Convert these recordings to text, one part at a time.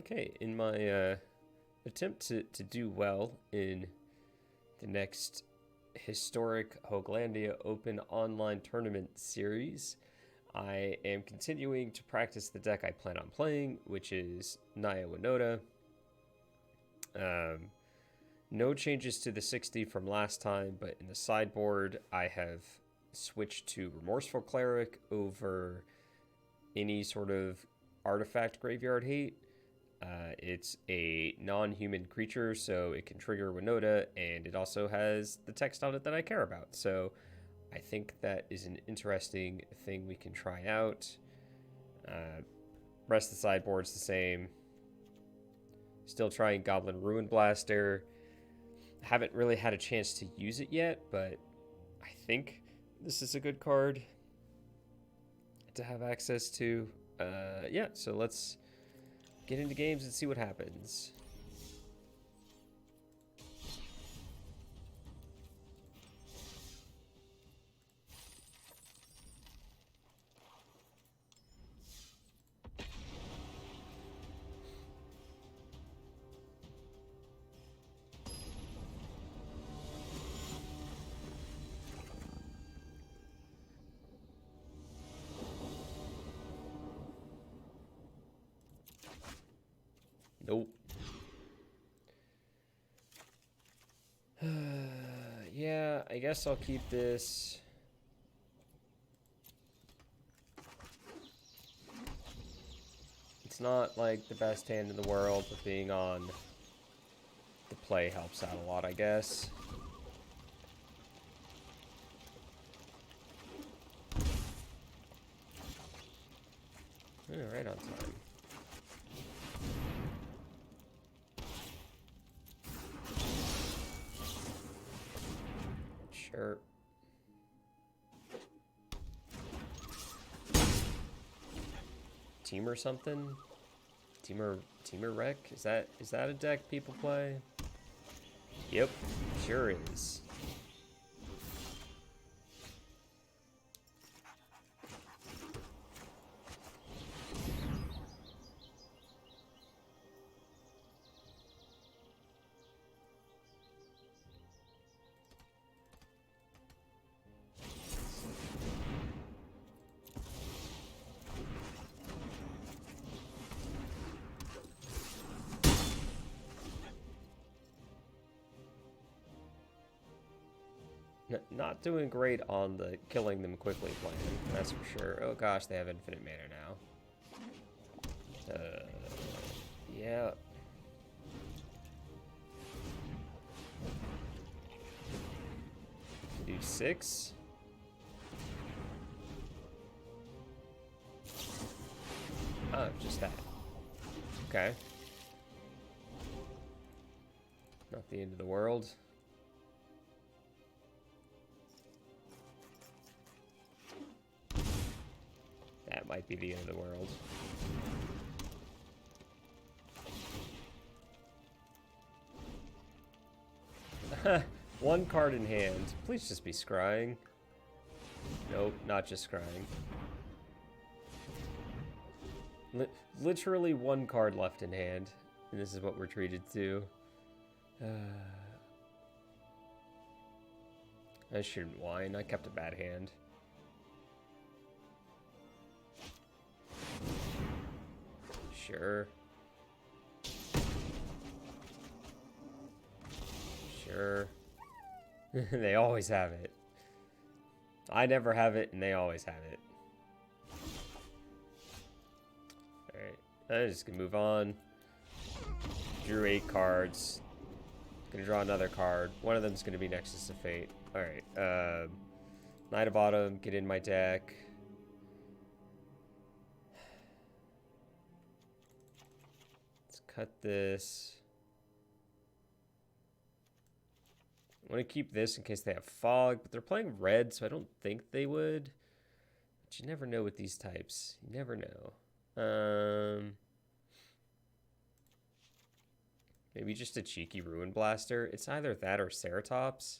Okay, in my attempt to do well in the next historic Hoaglandia Open online tournament series, I am continuing to practice the deck I plan on playing, which is Naya Winota. No changes to the 60 from last time, but in the sideboard, I have switched to Remorseful Cleric over any sort of artifact graveyard hate. It's a non-human creature, so it can trigger Winota, and it also has the text on it that I care about. So I think that is an interesting thing we can try out. Rest of the sideboard's the same. Still trying Goblin Ruin Blaster. Haven't really had a chance to use it yet, but I think this is a good card to have access to. Yeah, so let's get into games and see what happens. Nope. Yeah, I guess I'll keep this. It's not like the best hand in the world, but being on the play helps out a lot, I guess. Yeah, right on time. Sure. Team or something? Teamer Wreck? Is that a deck people play? Yep, sure is. Not doing great on the killing them quickly plan, that's for sure. Oh gosh, they have infinite mana now. Yeah. Do 6. Oh, just that. Okay. Not the end of the world. That might be the end of the world. One card in hand. Please just be scrying. Nope, not just scrying. Literally one card left in hand. And this is what we're treated to. I shouldn't whine. I kept a bad hand. Sure. Sure. They always have it. I never have it, and they always have it. Alright. I'm just gonna move on. Drew 8 cards. Gonna draw another card. One of them's gonna be Nexus of Fate. Alright. Knight of Bottom, get in my deck. Cut this. I want to keep this in case they have fog, but they're playing red, so I don't think they would. But you never know with these types. You never know. Maybe just a cheeky Ruin Blaster. It's either that or Ceratops.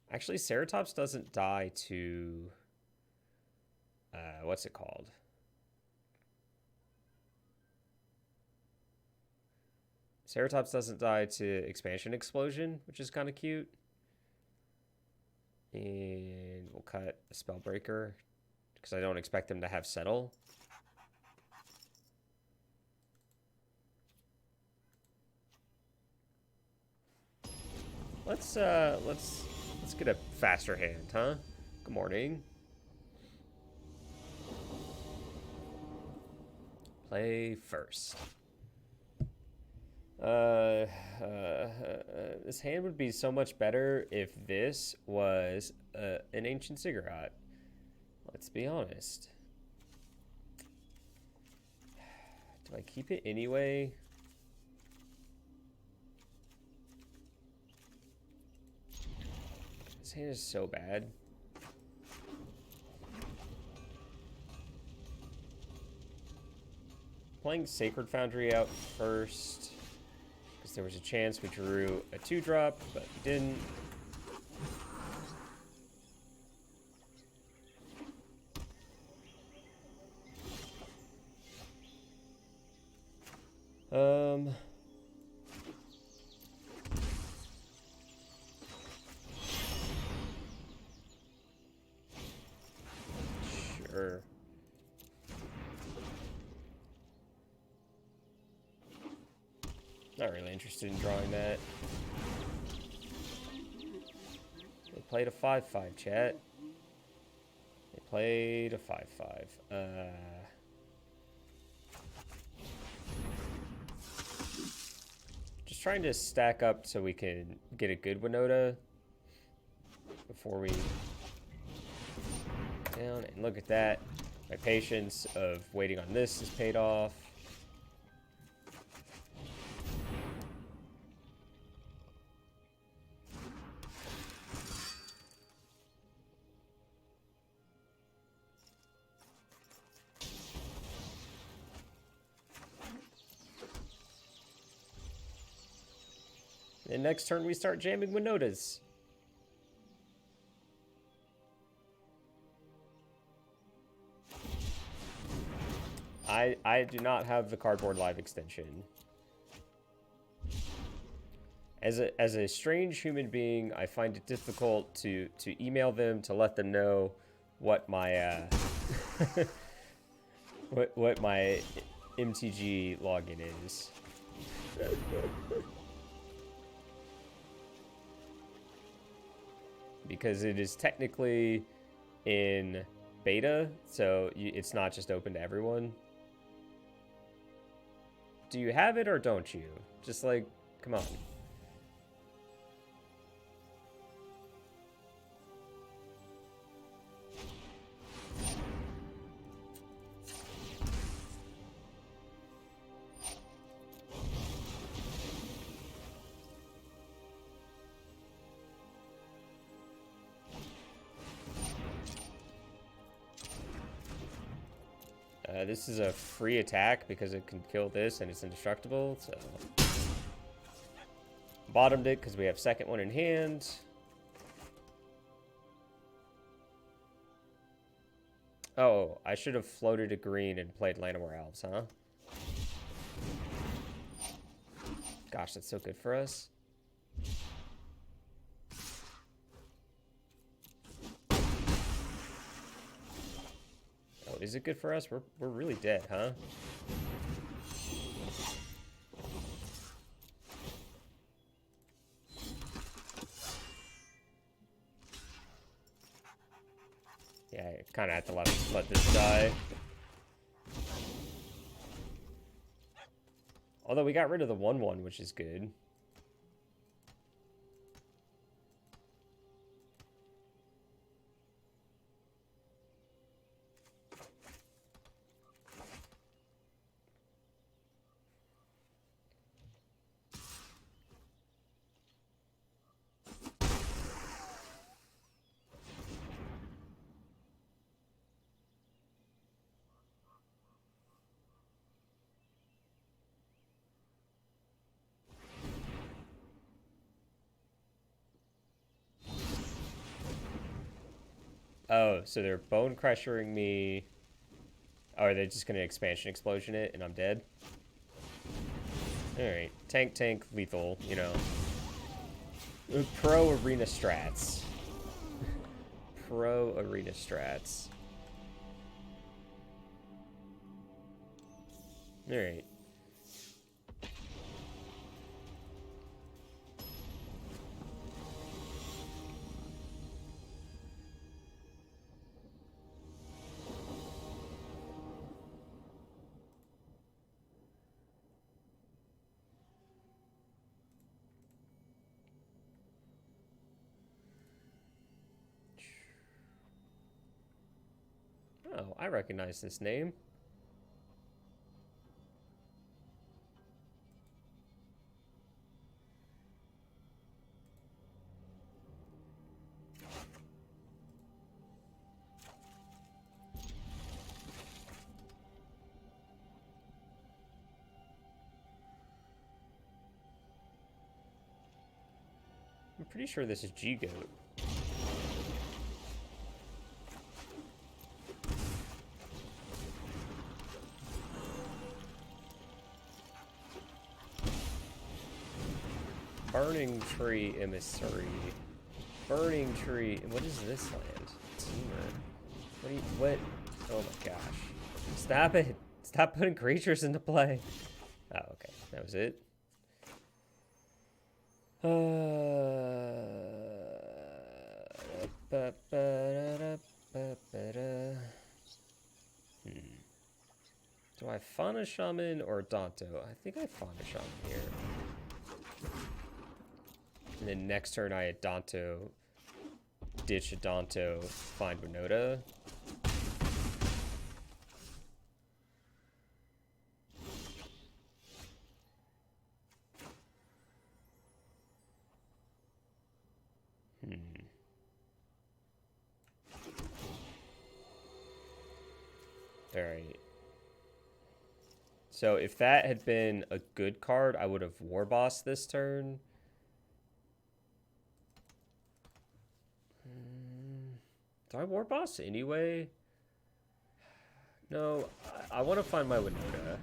Actually, Ceratops doesn't die to... what's it called? Ceratops doesn't die to Expansion Explosion, which is kind of cute. And we'll cut a Spellbreaker because I don't expect them to have Settle. Let's get a faster hand, huh? Good morning. Play first. This hand would be so much better if this was an Ancient Ziggurat. Let's be honest. Do I keep it anyway? This hand is so bad. Playing Sacred Foundry out first, because there was a chance we drew a 2-drop, but we didn't. Sure. Not really interested in drawing that. They played a 5/5, chat. They played a 5/5. Just trying to stack up so we can get a good Winota before we down. And look at that. My patience of waiting on this is paid off. And next turn we start jamming Winotas. I do not have the Cardboard Live extension. As a strange human being, I find it difficult to email them to let them know what my what my MTG login is. Because it is technically in beta, so it's not just open to everyone. Do you have it or don't you? Just like, come on. This is a free attack because it can kill this and it's indestructible, so... Bottomed it because we have second one in hand. Oh, I should have floated a green and played Llanowar Elves, huh? Gosh, that's so good for us. Is it good for us? We're really dead, huh? Yeah, I kind of have to let this die. Although we got rid of the 1/1, which is good. Oh, so they're bone crushing me. Oh, are they just gonna expansion explosion it and I'm dead? Alright, tank, lethal, you know. Pro arena strats. Pro arena strats. Alright. Oh, I recognize this name. I'm pretty sure this is G-Goat. Burning Tree Emissary. Burning Tree. What is this land? Teamer. What? Oh my gosh. Stop it. Stop putting creatures into play. Oh, okay. That was it. Do I Fauna Shaman or Danto? I think I Fauna Shaman here. And then next turn I had Danto, ditch a Danto, find Winota. Alright. So if that had been a good card, I would have War Boss this turn. Do I War Boss anyway? No, I want to find my Winota.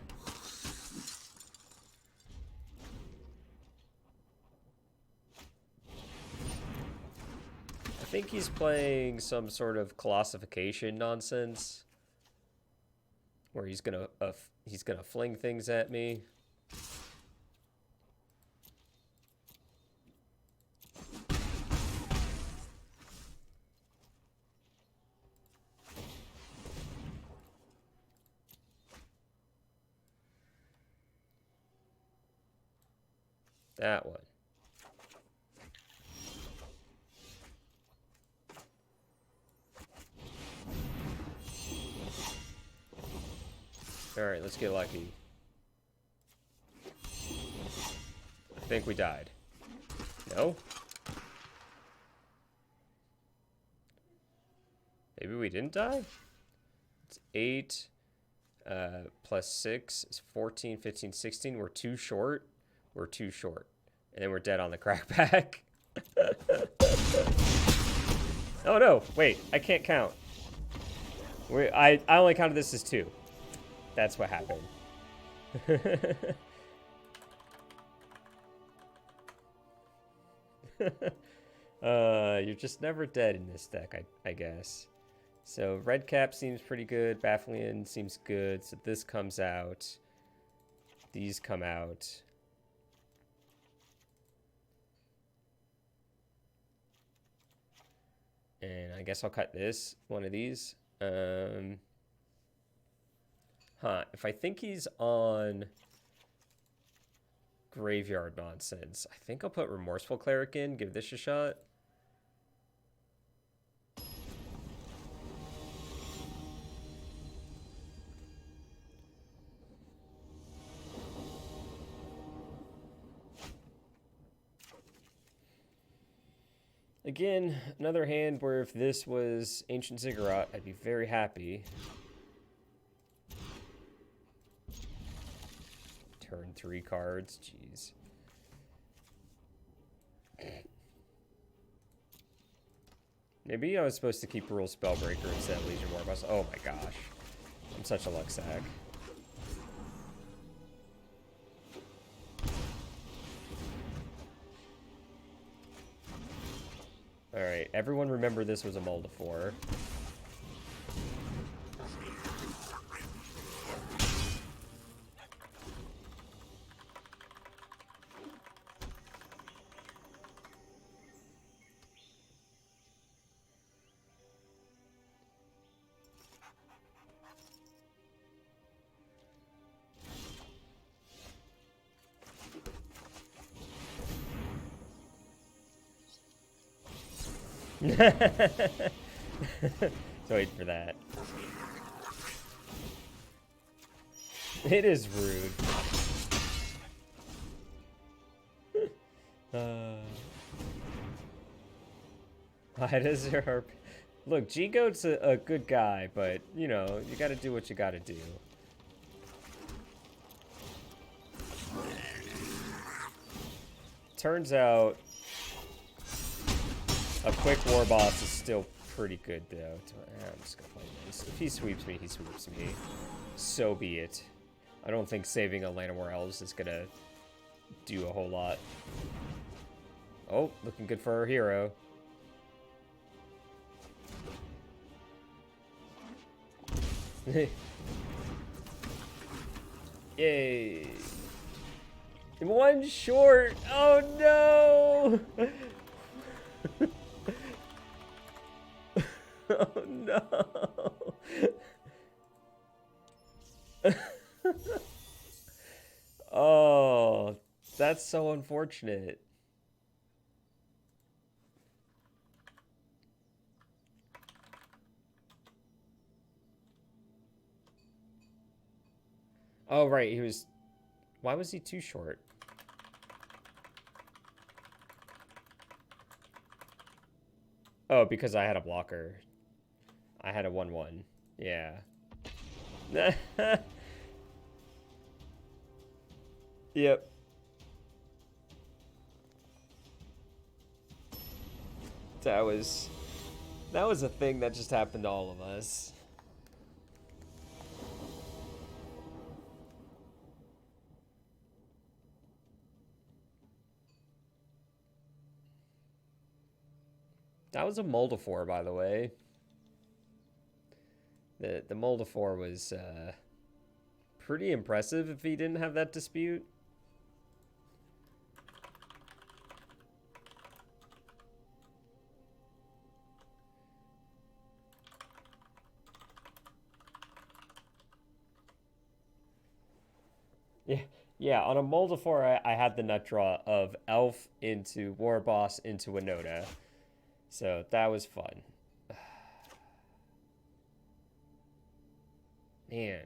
I think he's playing some sort of classification nonsense, where he's gonna fling things at me. That one. Alright, let's get lucky. I think we died. No? Maybe we didn't die? It's 8 plus 6 is 14, 15, 16. We're too short. We're too short. And then we're dead on the crackback. Oh no, wait, I can't count. I only counted this as 2. That's what happened. You're just never dead in this deck, I guess. So red cap seems pretty good. Bafflian seems good. So this comes out. These come out. And I guess I'll cut this, one of these. If I think he's on Graveyard Nonsense, I think I'll put Remorseful Cleric in, give this a shot. Again, another hand where if this was Ancient Ziggurat, I'd be very happy. Turn 3 cards, jeez. Maybe I was supposed to keep Rule Spellbreaker instead of Legion Warboss. Oh my gosh. I'm such a luck sack. Alright, everyone remember this was a Moldifor. So wait for that. It is rude. Why does your harp... Look, G-Goat's a good guy, but, you know, you gotta do what you gotta do. Turns out, a quick war boss is still pretty good, though. I'm just gonna play this. If he sweeps me, he sweeps me. So be it. I don't think saving a Llanowar Elves is gonna do a whole lot. Oh, looking good for our hero. Yay. One short. Oh no. Oh no. Oh, that's so unfortunate. Oh, right, he was... Why was he too short? Oh, because I had a blocker. I had a 1/1. Yeah. Yep. That was a thing that just happened to all of us. That was a Moldifor, by the way. The Moldifor was pretty impressive if he didn't have that dispute. Yeah, on a Moldifor, I had the nut draw of Elf into War Boss into Winota. So that was fun. Man.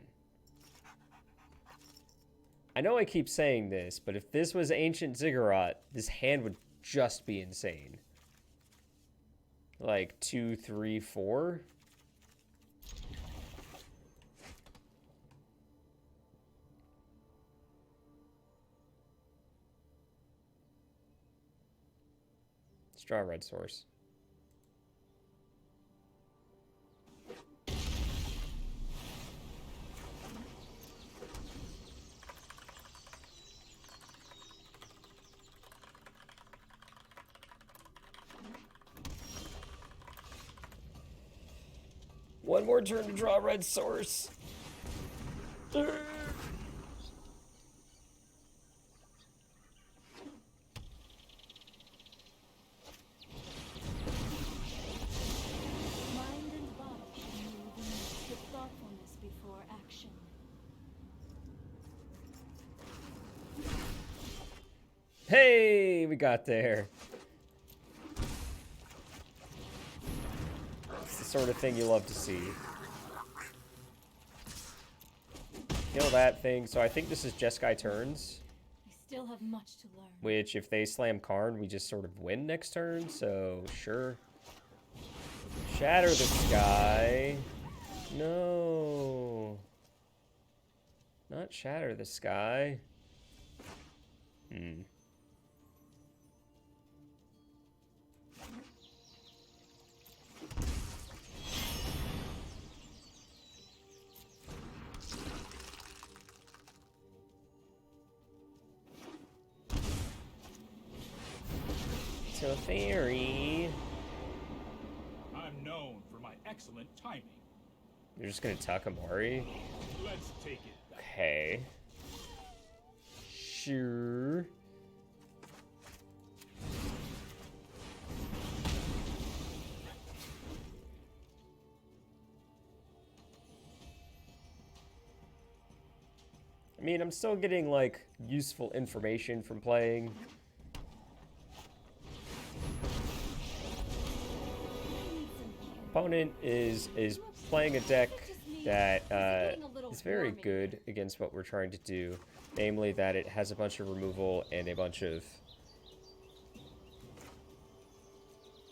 I know I keep saying this, but if this was Ancient Ziggurat, this hand would just be insane. Like 2, 3, 4. Let's draw a red source. One more turn to draw a red source. Hey, we got there. It's the sort of thing you love to see. Kill that thing. So I think this is Jeskai turns. I still have much to learn. Which, if they slam Karn, we just sort of win next turn. So, sure. Shatter the sky. No. Not shatter the sky. So fairy. excellent timing. You're just gonna tuck Umori? Let's take it back. Okay. Sure. I mean, I'm still getting, like, useful information from playing. Opponent is playing a deck that is very good against what we're trying to do. Namely that it has a bunch of removal and a bunch of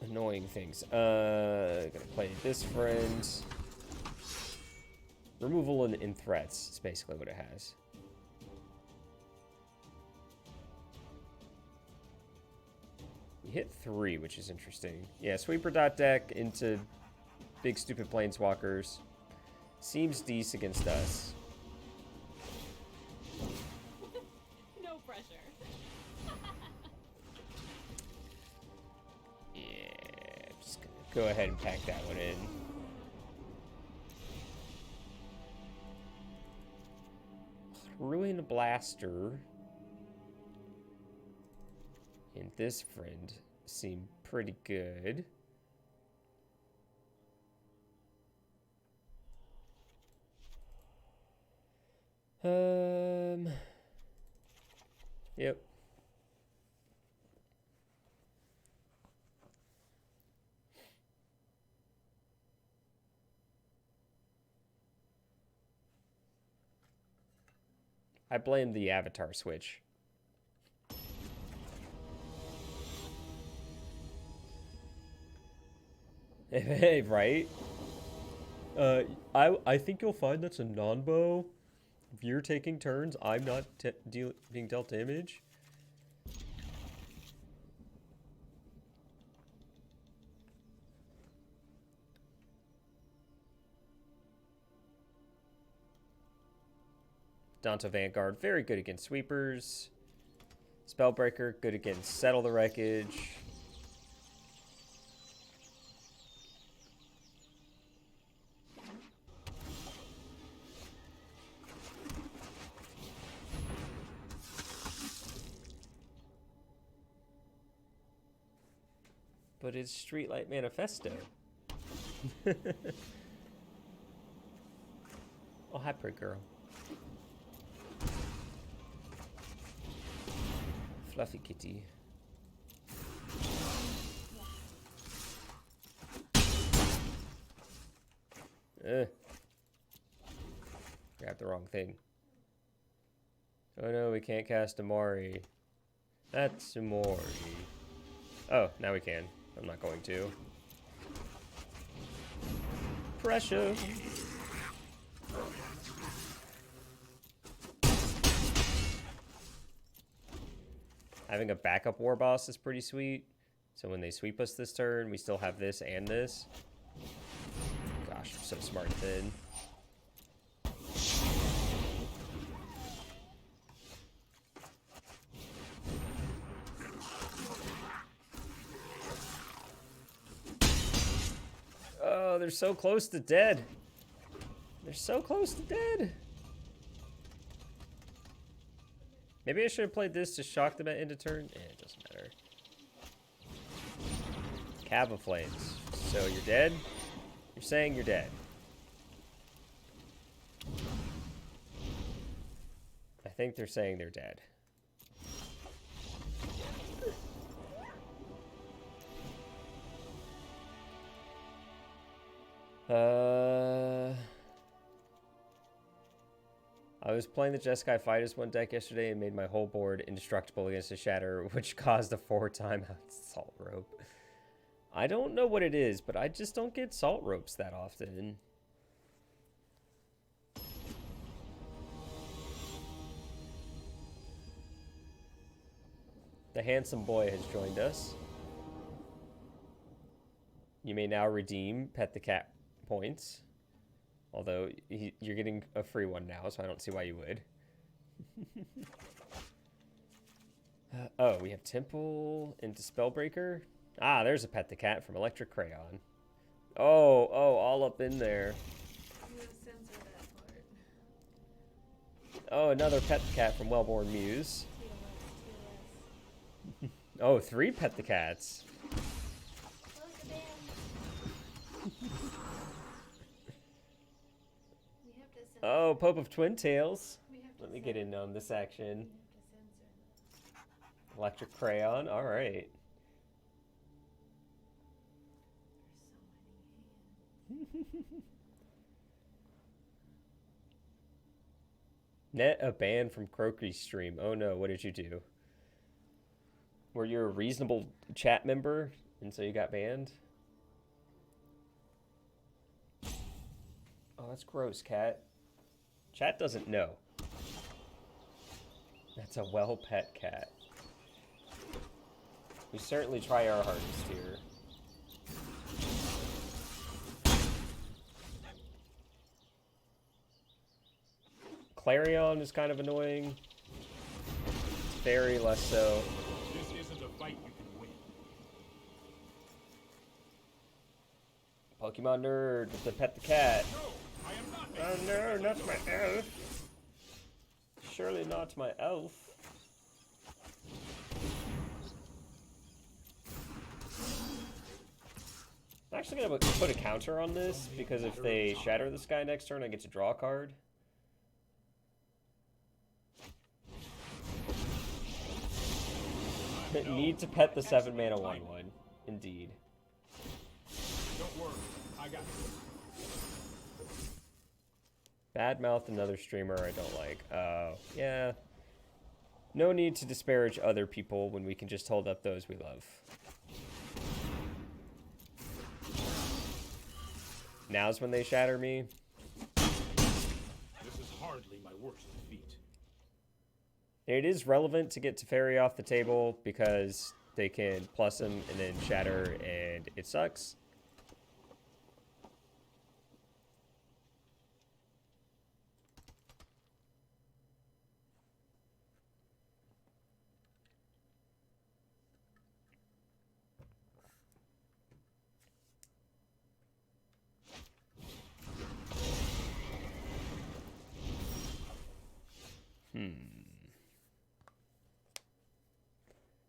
annoying things. Gonna play this friend. Removal and threats is basically what it has. We hit 3, which is interesting. Yeah, sweeper dot deck into big stupid planeswalkers. Seems decent against us. No pressure. Yeah, I'm just gonna go ahead and pack that one in. Ruin Blaster and this friend seem pretty good. Yep. I blame the avatar switch. Hey, right? I think you'll find that's a non-bow. If you're taking turns, I'm not being dealt damage. Danto Vanguard, very good against sweepers. Spellbreaker, good against Settle the Wreckage. But it's Streetlight Manifesto. Oh, hi, pretty girl. Fluffy kitty. Grabbed the wrong thing. Oh no, we can't cast Umori. That's Umori. Oh, now we can. I'm not going to. Pressure. Having a backup war boss is pretty sweet. So when they sweep us this turn, we still have this and this. Gosh, I'm so smart then. Oh, they're so close to dead. They're so close to dead. Maybe I should have played this to shock them at end of turn. It doesn't matter. Cab of Flames. So you're dead? You're saying you're dead. I think they're saying they're dead. I was playing the Jeskai Fighters one deck yesterday and made my whole board indestructible against a Shatter, which caused a 4-timeout Salt Rope. I don't know what it is, but I just don't get Salt Ropes that often. The handsome boy has joined us. You may now redeem Pet the Cat points. Although, you're getting a free one now, so I don't see why you would. Oh, we have Temple into Spellbreaker. Ah, there's a Pet the Cat from Electric Crayon. Oh, all up in there. I'm gonna censor that part. Oh, another pet the cat from Wellborn Muse. TOS. Oh, 3 pet the cats. Look at them. We have to censor. Oh, Pope of Twin Tails. We have to Let me get in on this action. We have to censor them. Electric Crayon. All right. There's so many hands. Net a ban from Croaky's stream. Oh no, what did you do? Were you a reasonable chat member and so you got banned? Oh, that's gross, cat. Chat doesn't know. That's a well pet cat. We certainly try our hardest here. Clarion is kind of annoying. Very less so. This isn't a fight you can win. Pokemon nerd with the pet the cat. No, I am not Oh making no, this not my elf. Surely not my elf. I'm actually gonna put a counter on this because if they shatter this guy next turn, I get to draw a card. Need to pet the 7-mana 1/1. Indeed. Don't worry, I got it. Badmouth another streamer I don't like. Oh, yeah. No need to disparage other people when we can just hold up those we love. Now's when they shatter me. This is hardly my worst defeat. It is relevant to get Teferi off the table because they can plus him and then shatter and it sucks.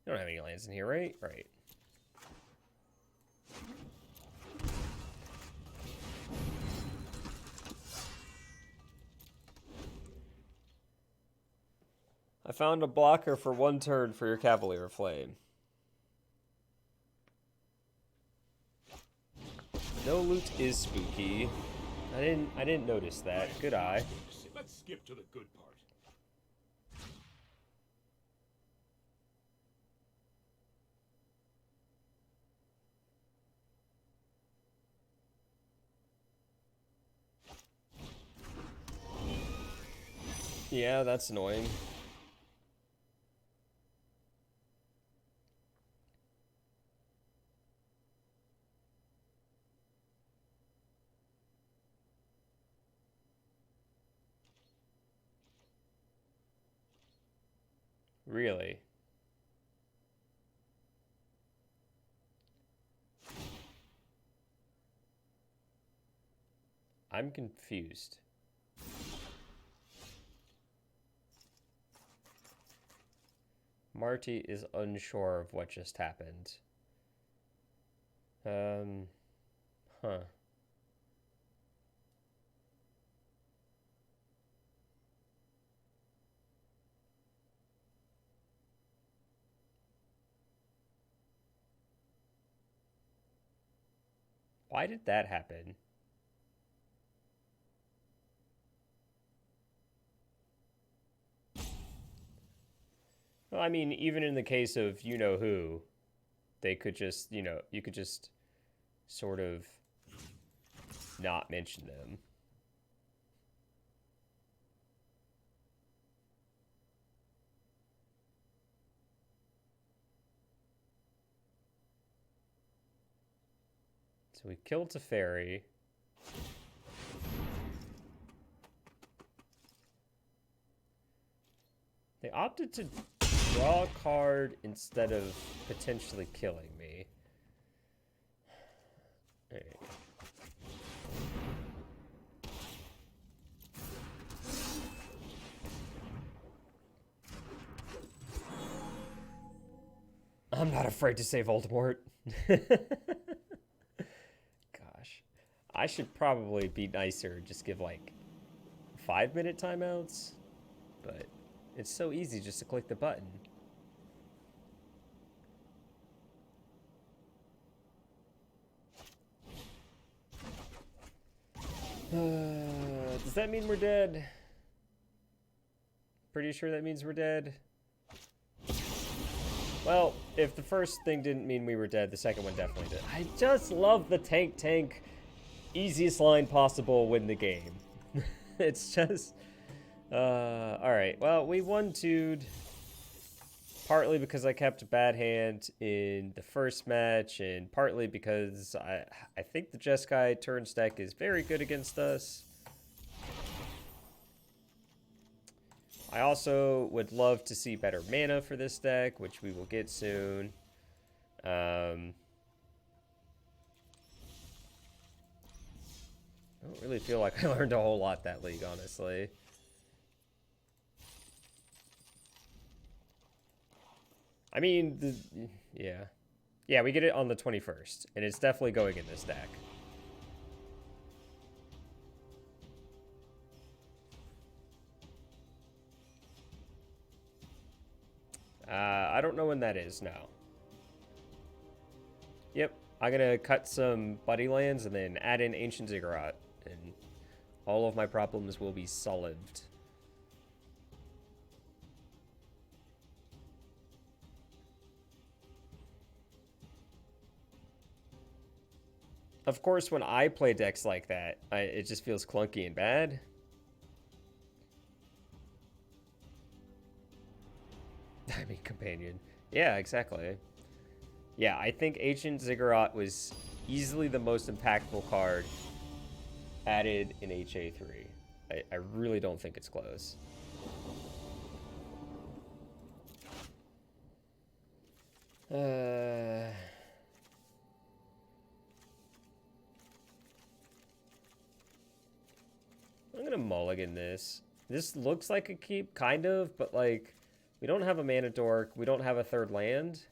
You don't have any lands in here, right? Right. I found a blocker for 1 turn for your Cavalier Flame. No loot is spooky. I didn't notice that. Good eye. Let's skip to the good part. Yeah, that's annoying. Really? I'm confused. Marty is unsure of what just happened. Huh. Why did that happen? Well, I mean, even in the case of you-know-who, they could just, you could just sort of not mention them. So we killed Teferi. They opted to draw a card instead of potentially killing me. Alright. I'm not afraid to say Voldemort. Gosh. I should probably be nicer and just give like 5-minute timeouts. But it's so easy just to click the button. Does that mean we're dead? Pretty sure that means we're dead. Well, if the first thing didn't mean we were dead, the second one definitely did. I just love the tank. Easiest line possible, win the game. It's just... alright, well, we 1-2'd. Partly because I kept a bad hand in the first match, and partly because I think the Jeskai turns deck is very good against us. I also would love to see better mana for this deck, which we will get soon. I don't really feel like I learned a whole lot that league, honestly. I mean, yeah. Yeah, we get it on the 21st, and it's definitely going in this deck. I don't know when that is now. Yep, I'm gonna cut some buddy lands and then add in Ancient Ziggurat, and all of my problems will be solved. Of course, when I play decks like that, it just feels clunky and bad. I mean, companion. Yeah, exactly. Yeah, I think Ancient Ziggurat was easily the most impactful card added in HA3. I really don't think it's close. I'm gonna mulligan this. This looks like a keep, kind of, but like, we don't have a mana dork. We don't have a third land.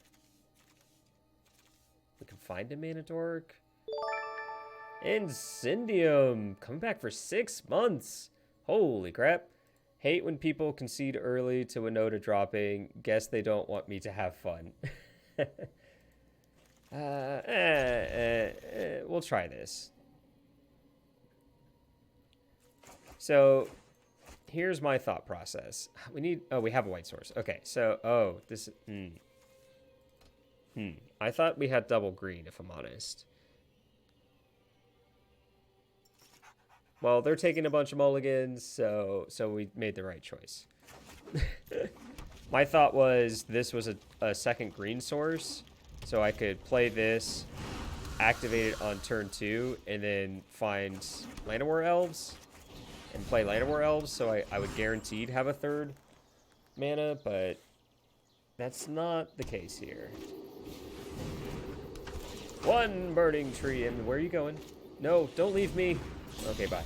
We can find a mana dork. Incendium, coming back for 6 months. Holy crap. Hate when people concede early to Winota dropping. Guess they don't want me to have fun. We'll try this. So, here's my thought process. We have a white source. Okay, so, I thought we had double green, if I'm honest. Well, they're taking a bunch of mulligans, so we made the right choice. My thought was this was a second green source, so I could play this, activate it on turn 2, and then find Llanowar Elves, and play Llanowar Elves, so I would guaranteed have a third mana, but that's not the case here. One burning tree, and where are you going? No, don't leave me. Okay, bye.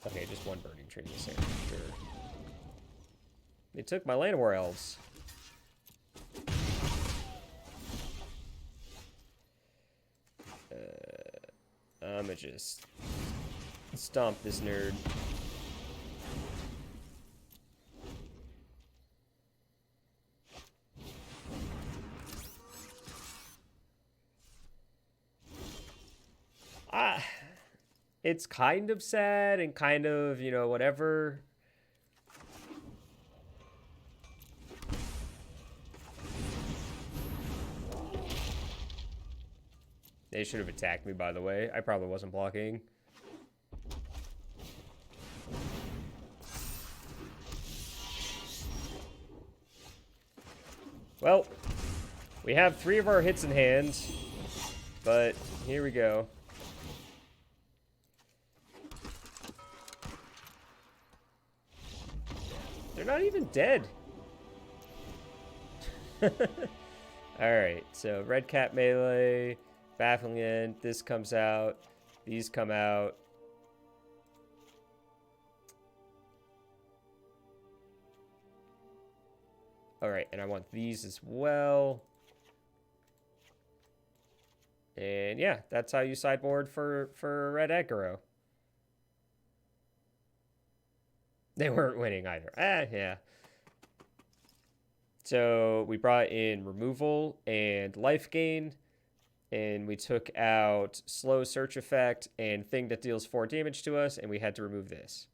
Okay, just one burning tree in this area, sure. They took my Llanowar Elves. I'ma just stomp this nerd. It's kind of sad and kind of, you know, whatever. They should have attacked me, by the way. I probably wasn't blocking. Well, we have 3 of our hits in hand, but here we go. They're not even dead. Alright, so red cap melee, baffling end, this comes out, these come out. All right, and I want these as well. And yeah, that's how you sideboard for Red Aggro. They weren't winning either. Yeah. So we brought in removal and life gain, and we took out slow search effect and thing that deals 4 damage to us, and we had to remove this.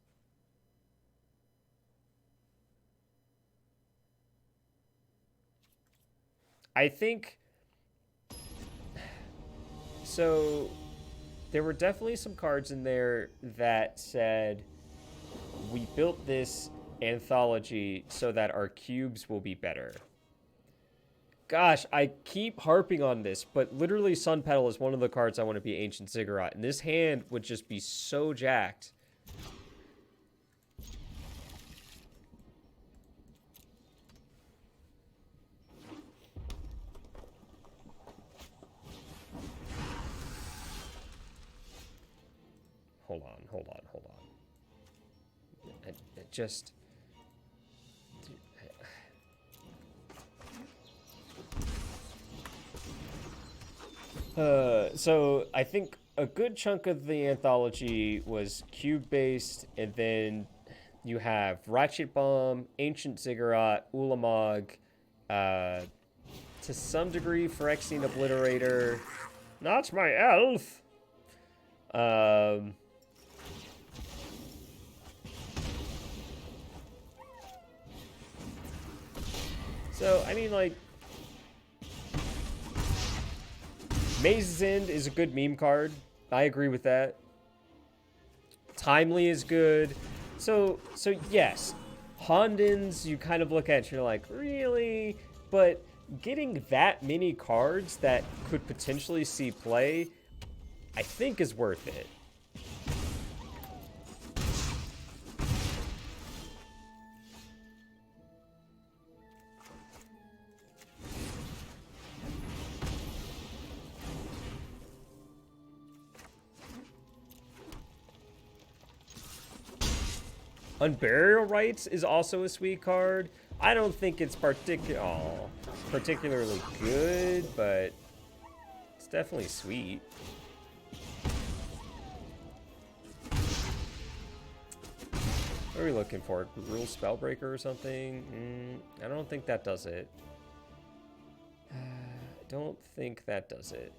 I think so. There were definitely some cards in there that said we built this anthology so that our cubes will be better. Gosh, I keep harping on this, but literally Sun Petal is one of the cards I want to be Ancient Ziggurat, and this hand would just be so jacked. Hold on. It just... So I think a good chunk of the anthology was cube-based, and then you have Ratchet Bomb, Ancient Ziggurat, Ulamog, to some degree Phyrexian Obliterator. Not my elf! So, I mean, like, Maze's End is a good meme card. I agree with that. Timely is good. So yes, Hondens you kind of look at and you're like, really? But getting that many cards that could potentially see play, I think is worth it. Unburial Rites is also a sweet card. I don't think it's particularly good, but it's definitely sweet. What are we looking for? Rule Spellbreaker or something? I don't think that does it. I don't think that does it.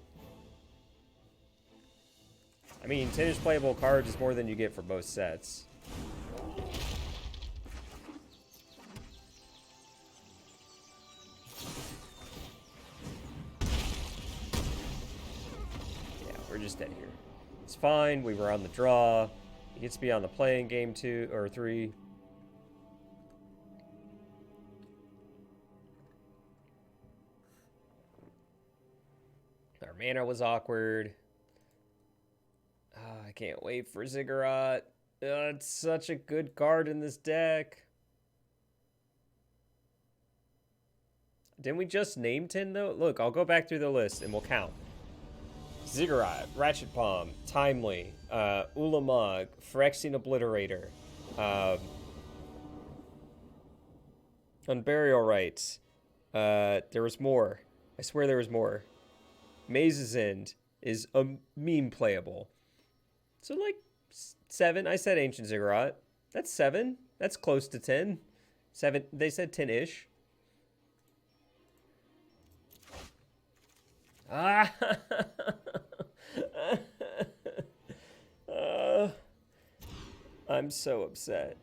I mean, 10-ish playable cards is more than you get for both sets. We're just dead here. It's fine. We were on the draw. He gets to be on the playing game 2 or 3. Our mana was awkward. I can't wait for Ziggurat. It's such a good card in this deck. Didn't we just name 10 though? Look, I'll go back through the list and we'll count. Ziggurat, Ratchet Palm, Timely, Ulamog, Phyrexian Obliterator, Unburial Rites. There was more. I swear there was more. Maze's End is a meme playable. So like 7. I said Ancient Ziggurat. That's 7. That's close to 10. 7. They said 10-ish. Ah! I'm so upset.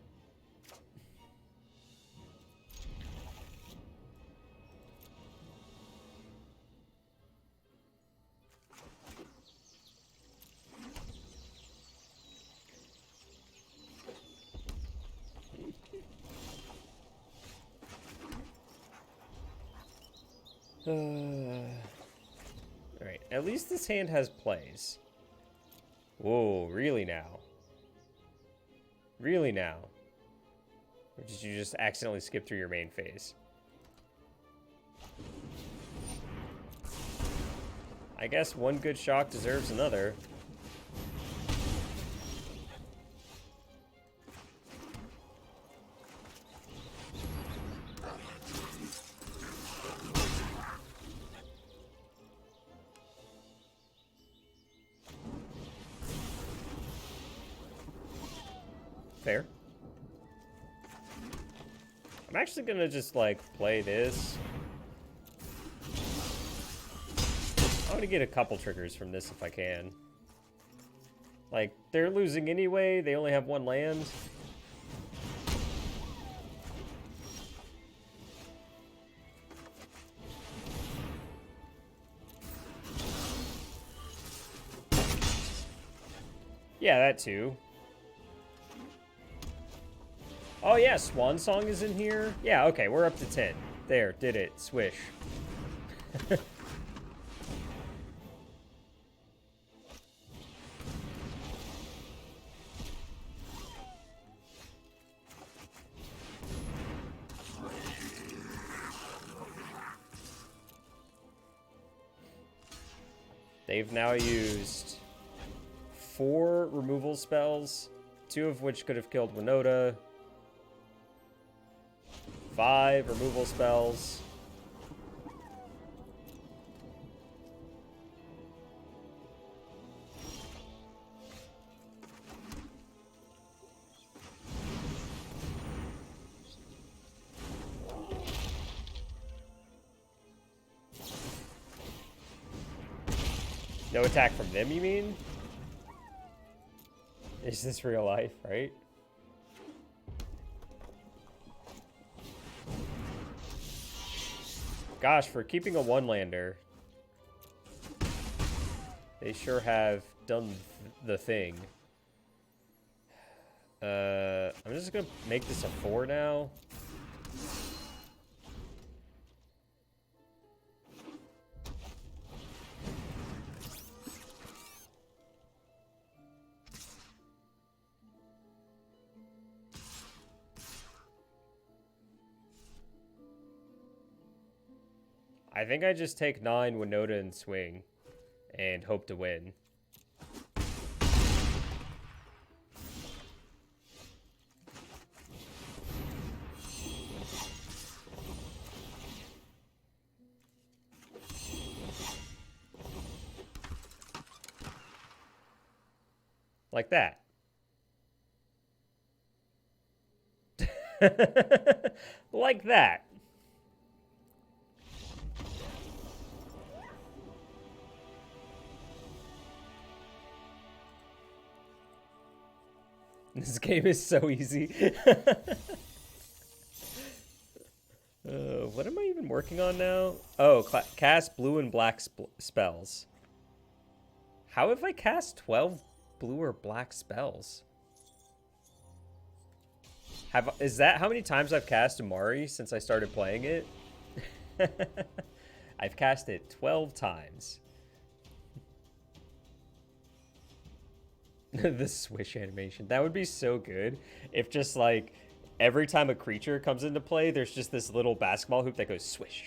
Alright, at least this hand has plays. Whoa, really now? Really now? Or did you just accidentally skip through your main phase? I guess one good shock deserves another. Fair. I'm actually gonna just, like, play this. I want to get a couple triggers from this if I can. Like, they're losing anyway. They only have one land. Yeah, that too. Oh yeah, Swan Song is in here. Yeah, okay, we're up to 10. There, did it. Swish. They've now used 4 removal spells, 2 of which could have killed Winota. 5 removal spells. No attack from them, you mean? Is this real life, right? Gosh, for keeping a one-lander, they sure have done the thing. I'm just gonna make this a 4 now. I think I just take 9 Winota and swing and hope to win. Like that. Like that. This game is so easy. What am I even working on now? Oh, cast blue and black spells. How have I cast 12 blue or black spells? Is that how many times I've cast Umori since I started playing it? I've cast it 12 times. The swish animation. That would be so good if just like every time a creature comes into play, there's just this little basketball hoop that goes swish.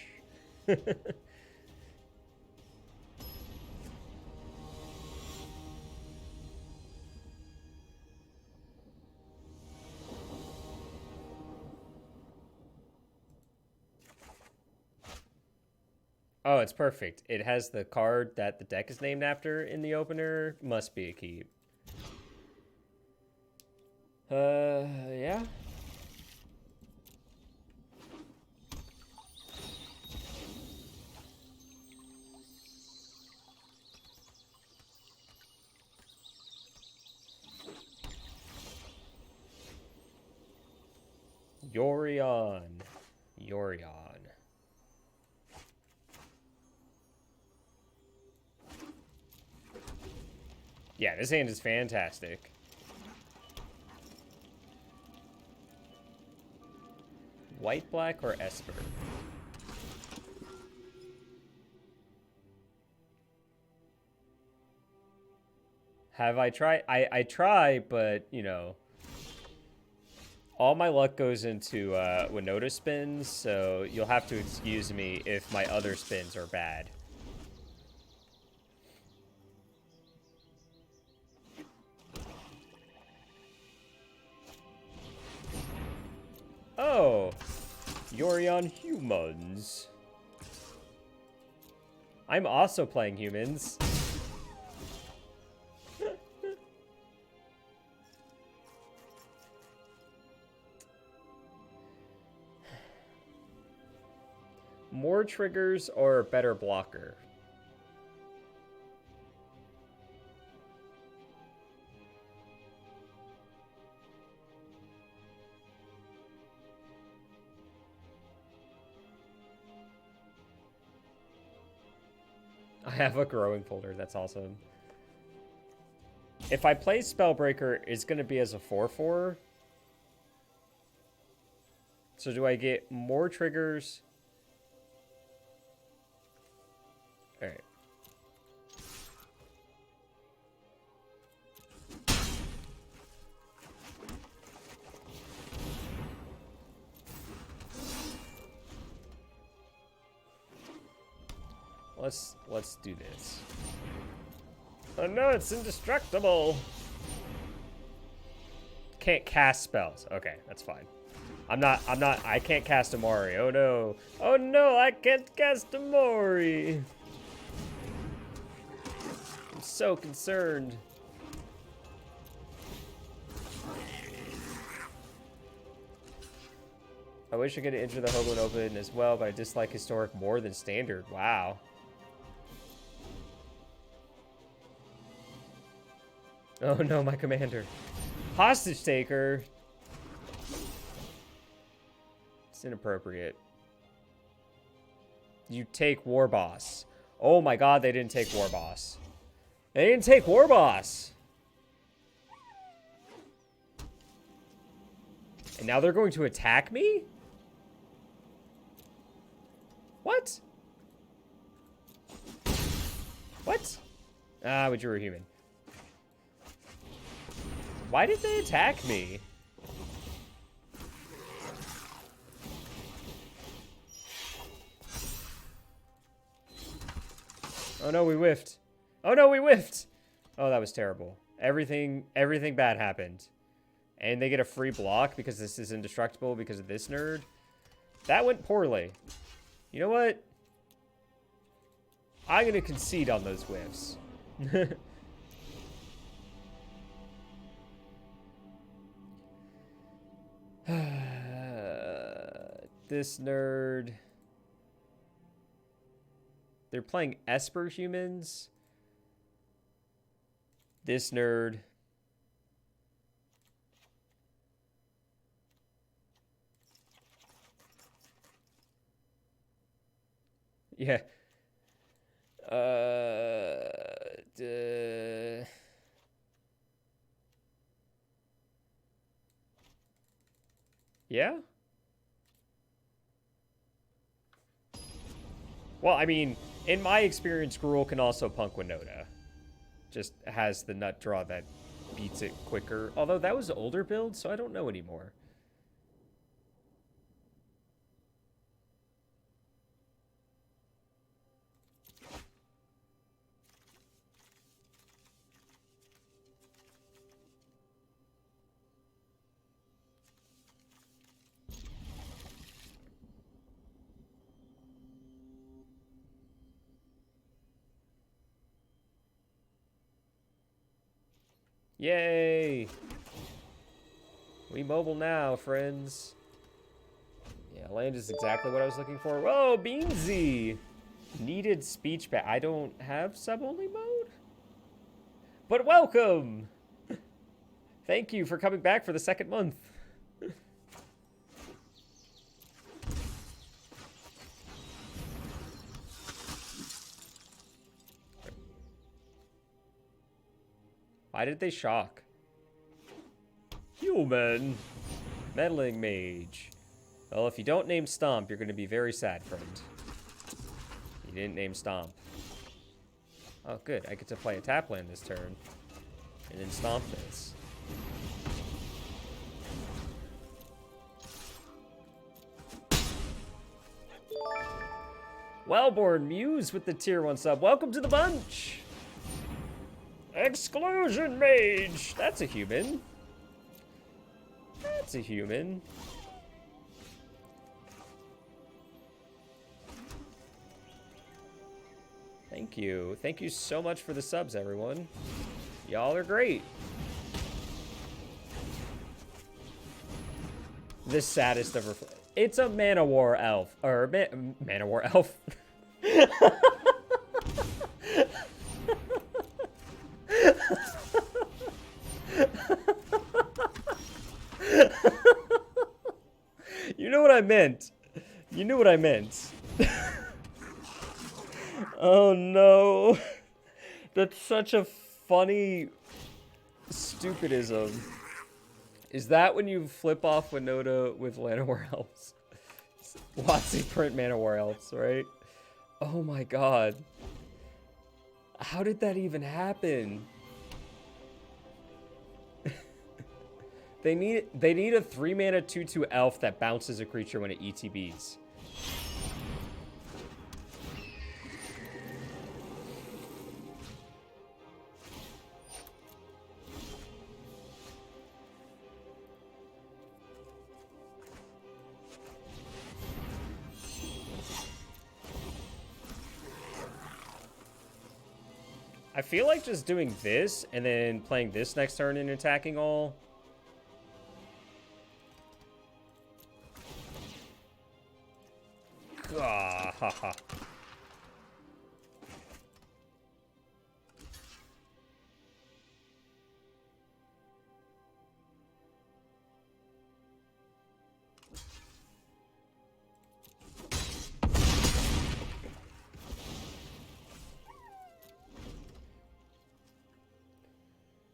Oh, it's perfect. It has the card that the deck is named after in the opener. Must be a keep. Yeah. Yorion. Yorion. Yeah, this hand is fantastic. White, black, or Esper? Have I tried? I try, but, you know, all my luck goes into Winota spins, so you'll have to excuse me if my other spins are bad. Oh, Yorion humans. I'm also playing humans. more triggers or a better blocker? I have a growing folder. That's awesome. If I play Spellbreaker, it's going to be as a 4/4. So do I get more triggers? All right. Let's do this. Oh no, it's indestructible. Can't cast spells. Okay, that's fine. I can't cast Umori. Oh no. Oh no, I can't cast Umori. I'm so concerned. I wish I could enter the Hoagland Open as well, but I dislike Historic more than Standard. Wow. Oh no, my commander. Hostage taker. It's inappropriate. You take War Boss. Oh my god, they didn't take War Boss. They didn't take War Boss. And now they're going to attack me? What? What? Ah, but you were a human. Why did they attack me? Oh no, we whiffed. Oh no, we whiffed. Oh, that was terrible. Everything bad happened. And they get a free block because this is indestructible because of this nerd. That went poorly. You know what? I'm gonna concede on those whiffs. This nerd. They're playing Esper humans. This nerd. Yeah. Yeah? Well, I mean, in my experience, Gruul can also punk Winota. Just has the nut draw that beats it quicker. Although that was an older build, so I don't know anymore. Yay! We mobile now, friends. Yeah, land is exactly what I was looking for. Whoa, Beansy! Needed speech back. I don't have sub-only mode? But welcome! Thank you for coming back for the second month. Why did they shock? Human. Meddling mage. Well, if you don't name Stomp, you're going to be very sad, friend. You didn't name Stomp. Oh, good. I get to play a tap land this turn. And then Stomp this. Wellborn Muse with the tier 1 sub. Welcome to the bunch! Exclusion Mage! That's a human. That's a human. Thank you. Thank you so much for the subs, everyone. Y'all are great. The saddest of It's a Mana War elf. Or Mana War elf. You know what I meant. You knew what I meant. Oh no. That's such a funny stupidism. Is that when you flip off Winota with Llanowar Elves? WotC print Manowar Elves, right? Oh my god. How did that even happen? They need a 3-mana 2/2 elf that bounces a creature when it ETBs. I feel like just doing this and then playing this next turn and attacking all. Ah, ha, ha.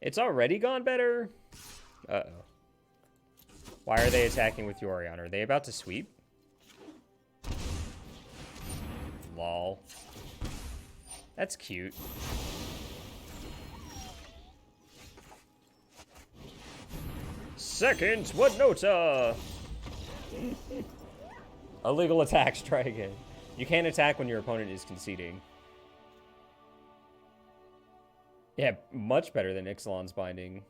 It's already gone better? Uh-oh. Why are they attacking with Yorion? Are they about to sweep? Lol. That's cute. Second Winota! Illegal attacks, try again. You can't attack when your opponent is conceding. Yeah, much better than Ixalan's Binding.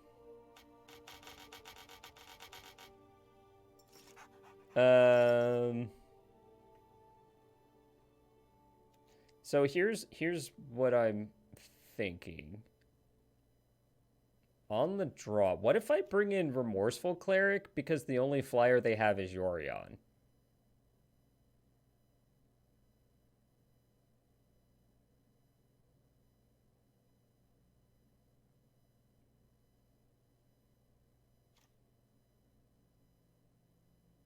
So here's what I'm thinking. On the draw, what if I bring in Remorseful Cleric because the only flyer they have is Yorion?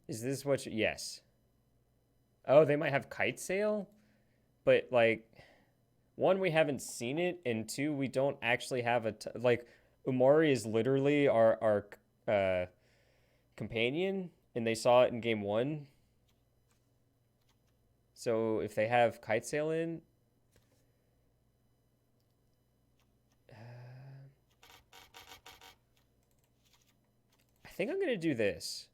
Is this what you... Yes. Oh, they might have Kite Sail? But, like, one, we haven't seen it, and two, we don't actually have a... like, Umori is literally our companion, and they saw it in game 1. So if they have Kite Sail in... I think I'm going to do this.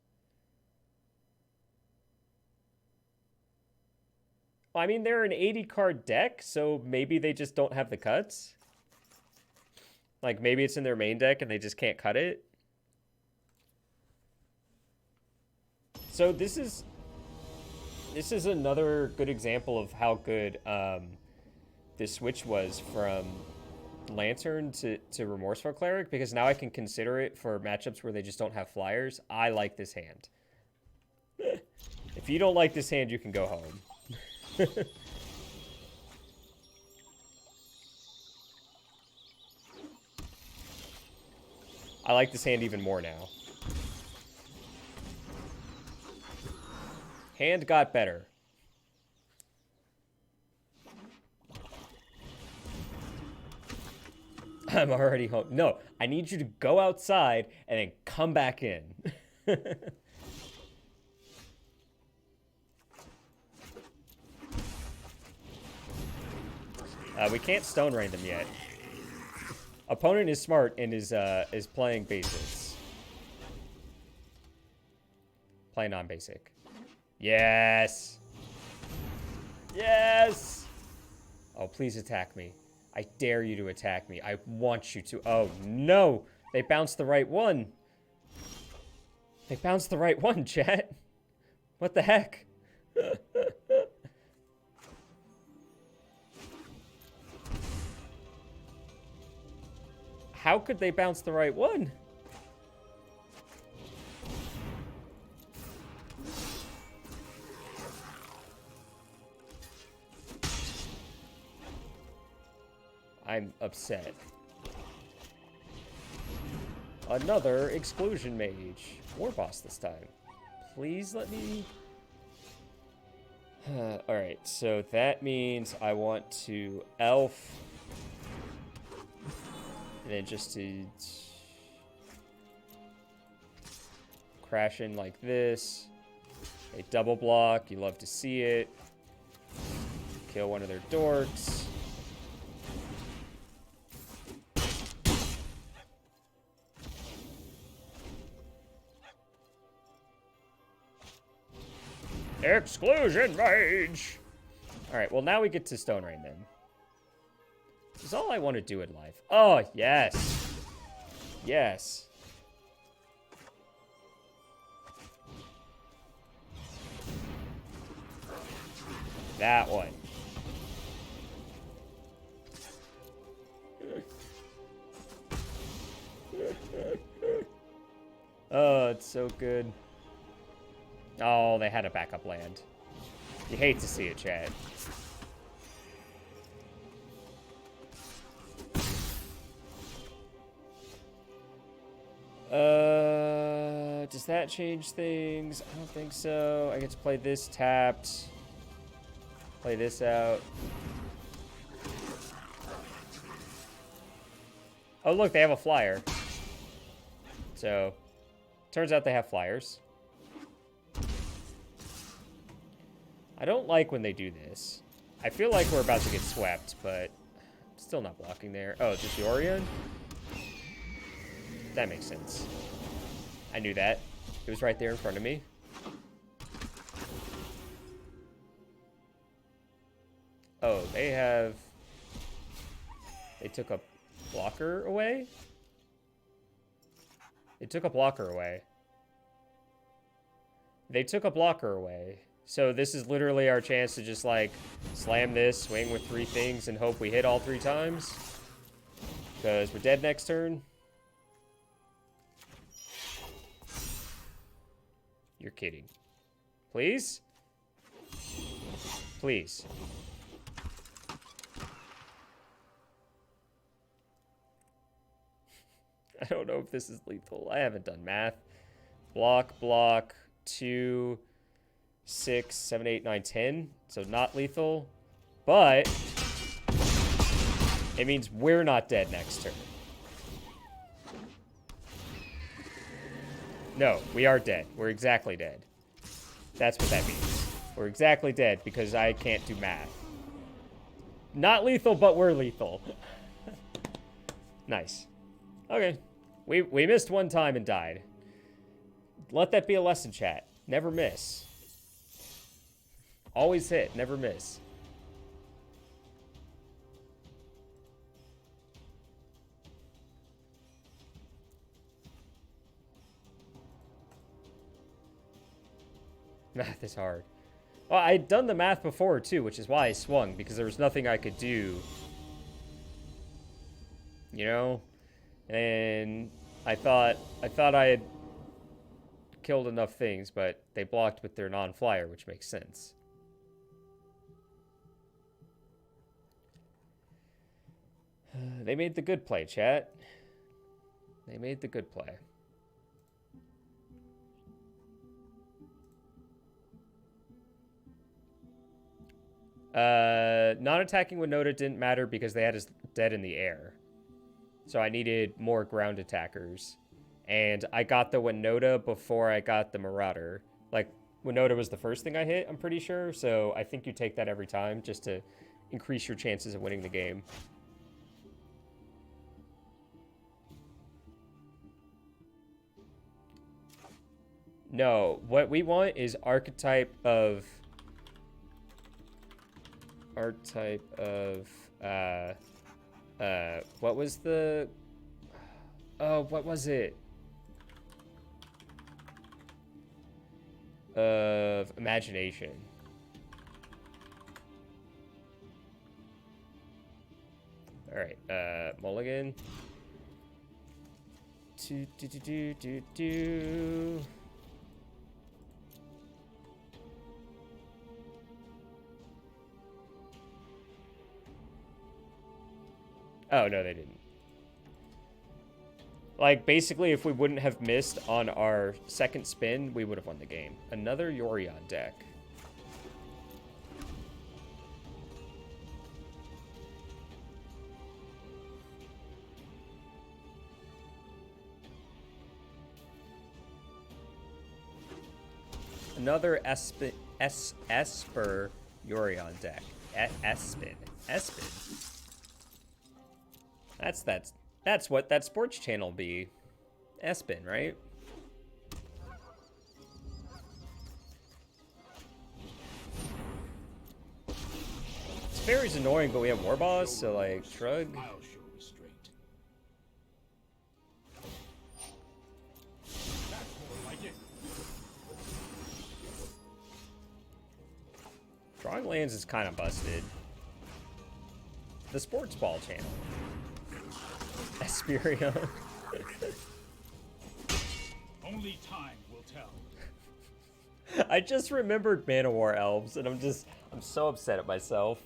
I mean, they're an 80-card deck, so maybe they just don't have the cuts. Like, maybe it's in their main deck and they just can't cut it. So this is another good example of how good this switch was from Lantern to Remorseful Cleric, because now I can consider it for matchups where they just don't have flyers. I like this hand. If you don't like this hand, you can go home. I like this hand even more now. Hand got better. I'm already home. No, I need you to go outside and then come back in. We can't Stone Rain them yet. Opponent is smart and is playing basics. Play non-basic. Yes! Yes! Oh, please attack me. I dare you to attack me. I want you to. Oh, no! They bounced the right one. They bounced the right one, chat. What the heck? How could they bounce the right one? I'm upset. Another exclusion mage. War boss this time. Please let me... Alright, so that means I want to elf. And then just to... crash in like this. A double block. You love to see it. Kill one of their dorks. Exclusion Mage! Alright, well now we get to Stone Rain then. This is all I want to do in life. Oh, yes. Yes. That one. Oh, it's so good. Oh, they had a backup land. You hate to see it, Chad. Does that change things? I don't think so. I get to play this tapped. Play this out. Oh, look, they have a flyer. So, turns out they have flyers. I don't like when they do this. I feel like we're about to get swept, but I'm still not blocking there. Oh, just the Orion? That makes sense. I knew that. It was right there in front of me. Oh, they have... They took a blocker away? They took a blocker away. They took a blocker away. So this is literally our chance to just, like, slam this, swing with 3 things, and hope we hit all 3 times. Because we're dead next turn. You're kidding. Please? Please. I don't know if this is lethal. I haven't done math. Block, block, 2, 6, 7, 8, 9, 10. So not lethal. But it means we're not dead next turn. No, we are dead. We're exactly dead. That's what that means. We're exactly dead because I can't do math. Not lethal, but we're lethal. Nice. Okay. We missed one time and died. Let that be a lesson, chat. Never miss. Always hit, never miss. Math is hard. Well, I'd done the math before, too, which is why I swung, because there was nothing I could do. You know? And I thought I had killed enough things, but they blocked with their non-flyer, which makes sense. They made the good play, chat. They made the good play. Non-attacking Winota didn't matter because they had his dead in the air. So I needed more ground attackers. And I got the Winota before I got the Marauder. Like, Winota was the first thing I hit, I'm pretty sure. So I think you take that every time just to increase your chances of winning the game. No, what we want is archetype of... what was the... Oh, what was it? Of imagination. Alright, mulligan. Do. Oh, no, they didn't. Like, basically, if we wouldn't have missed on our second spin, we would have won the game. Another Yorion deck. Another Esper Yorion deck. Espin. That's what that sports channel be. Espin, right? This fairy's annoying, but we have War Boss, so like, shrug. I'll show restraint. That's more like it. Drawing lands is kind of busted. The sports ball channel. Asperia. Only time will tell. I just remembered Mana War Elves, and I'm so upset at myself.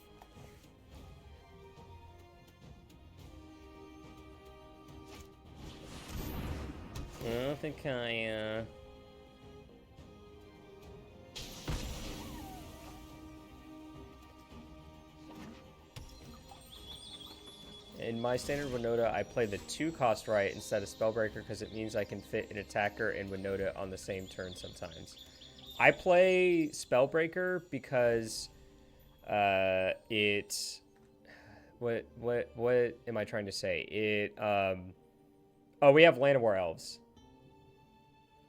I don't think I, In my standard Winota, I play the 2-cost right instead of Spellbreaker because it means I can fit an attacker and Winota on the same turn sometimes. I play Spellbreaker because it... What am I trying to say? It, oh, we have Land of War Elves.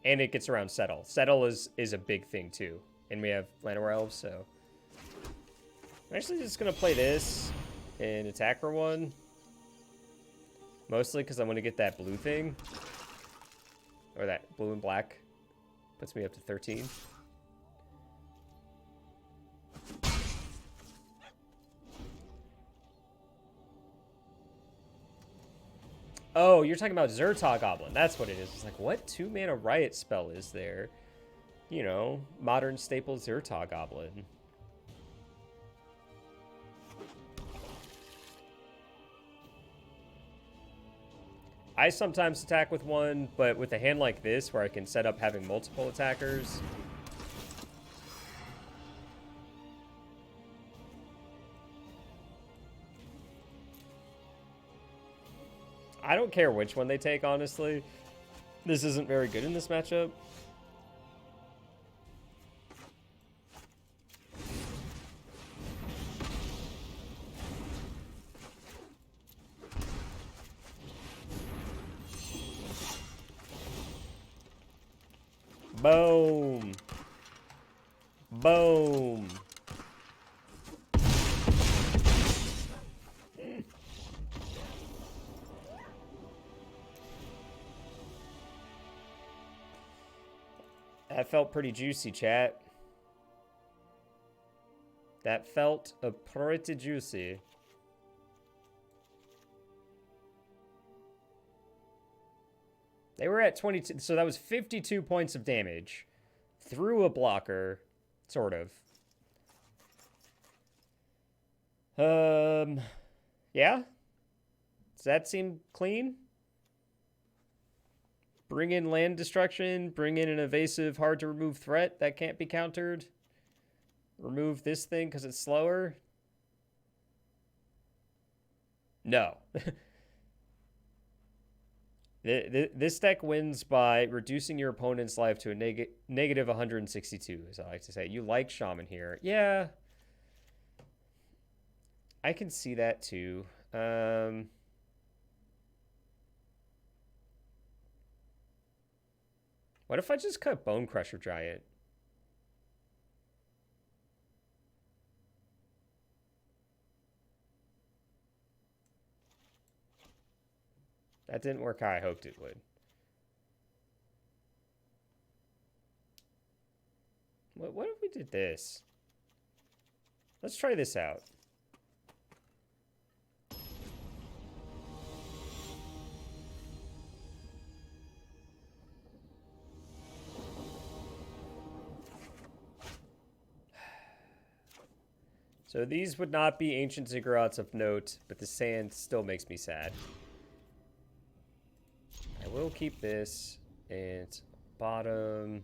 And it gets around Settle. Settle is a big thing, too. And we have Land of War Elves, so... I'm actually just going to play this and attacker one. Mostly because I want to get that blue thing. Or that blue and black. Puts me up to 13. Oh, you're talking about Zertog Goblin. That's what it is. It's like, what 2-mana Riot spell is there? You know, modern staple Zertog Goblin. I sometimes attack with one, but with a hand like this, where I can set up having multiple attackers. I don't care which one they take, honestly. This isn't very good in this matchup. Boom. Boom. That felt pretty juicy, chat. That felt pretty juicy. They were at 22, so that was 52 points of damage. Through a blocker, sort of. Yeah? Does that seem clean? Bring in land destruction, bring in an evasive, hard to remove threat that can't be countered. Remove this thing because it's slower. No. This deck wins by reducing your opponent's life to a negative 162, as I like to say. You like Shaman here. Yeah. I can see that too. What if I just cut Bone Crusher Giant? That didn't work how I hoped it would. What if we did this? Let's try this out. So these would not be ancient ziggurats of note, but the sand still makes me sad. I will keep this, and bottom.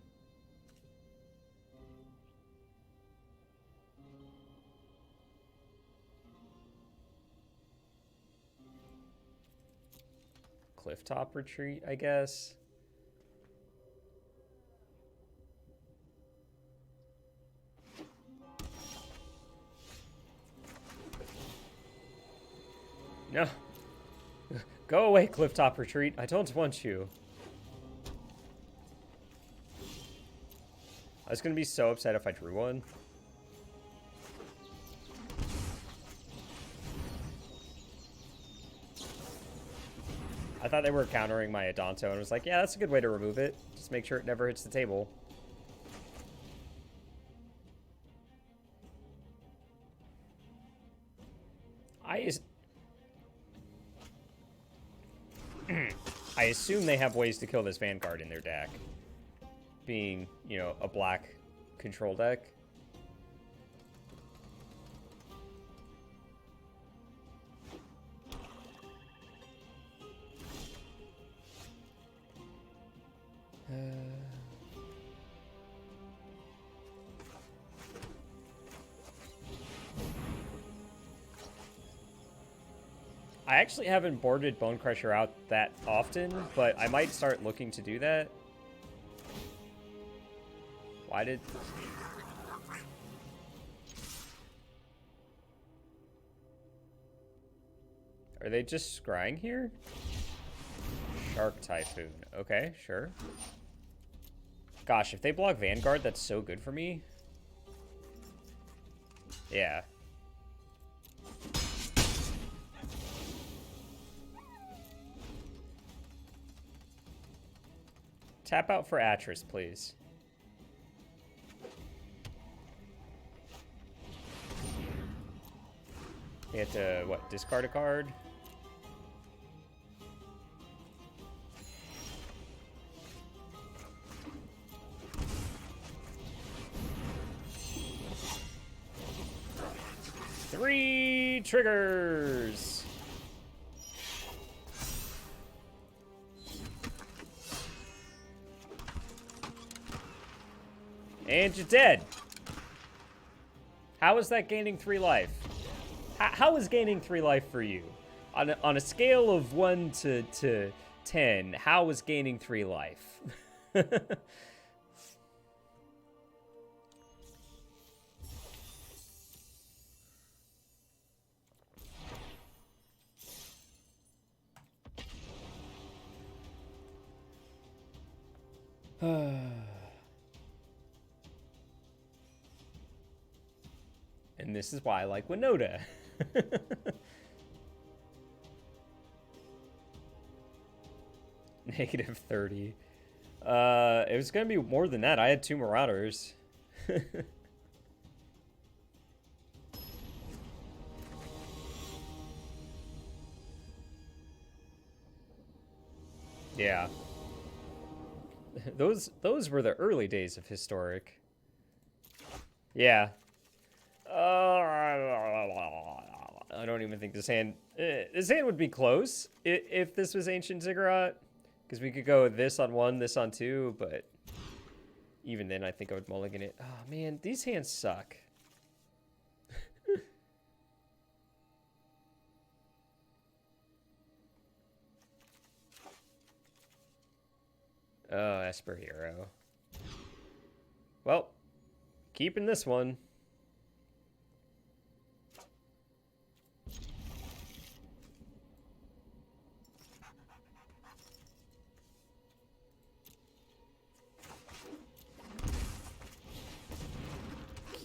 Clifftop retreat, I guess. No. Go away, Clifftop Retreat. I don't want you. I was going to be so upset if I drew one. I thought they were countering my Adonto, and I was like, yeah, that's a good way to remove it. Just make sure it never hits the table. I assume they have ways to kill this Vanguard in their deck. Being, you know, a black control deck. I actually haven't boarded Bone Crusher out that often, but I might start looking to do that. Why did... Are they just scrying here? Shark Typhoon. Okay, sure. Gosh, if they block Vanguard, that's so good for me. Yeah. Tap out for Atris, please. You have to, what, discard a card? Three triggers! And you're dead. How is that gaining 3 life? How is gaining 3 life for you? On a scale of 1 to 10, how is gaining 3 life? And this is why I like Winota. Negative 30. It was gonna be more than that. I had 2 Marauders. Yeah. Those were the early days of Historic. Yeah. I don't even think this hand would be close if this was Ancient Ziggurat, because we could go this on 1, this on 2, but even then I think I would mulligan it. Oh man, these hands suck. Oh, Esper Hero. Well, keeping this one.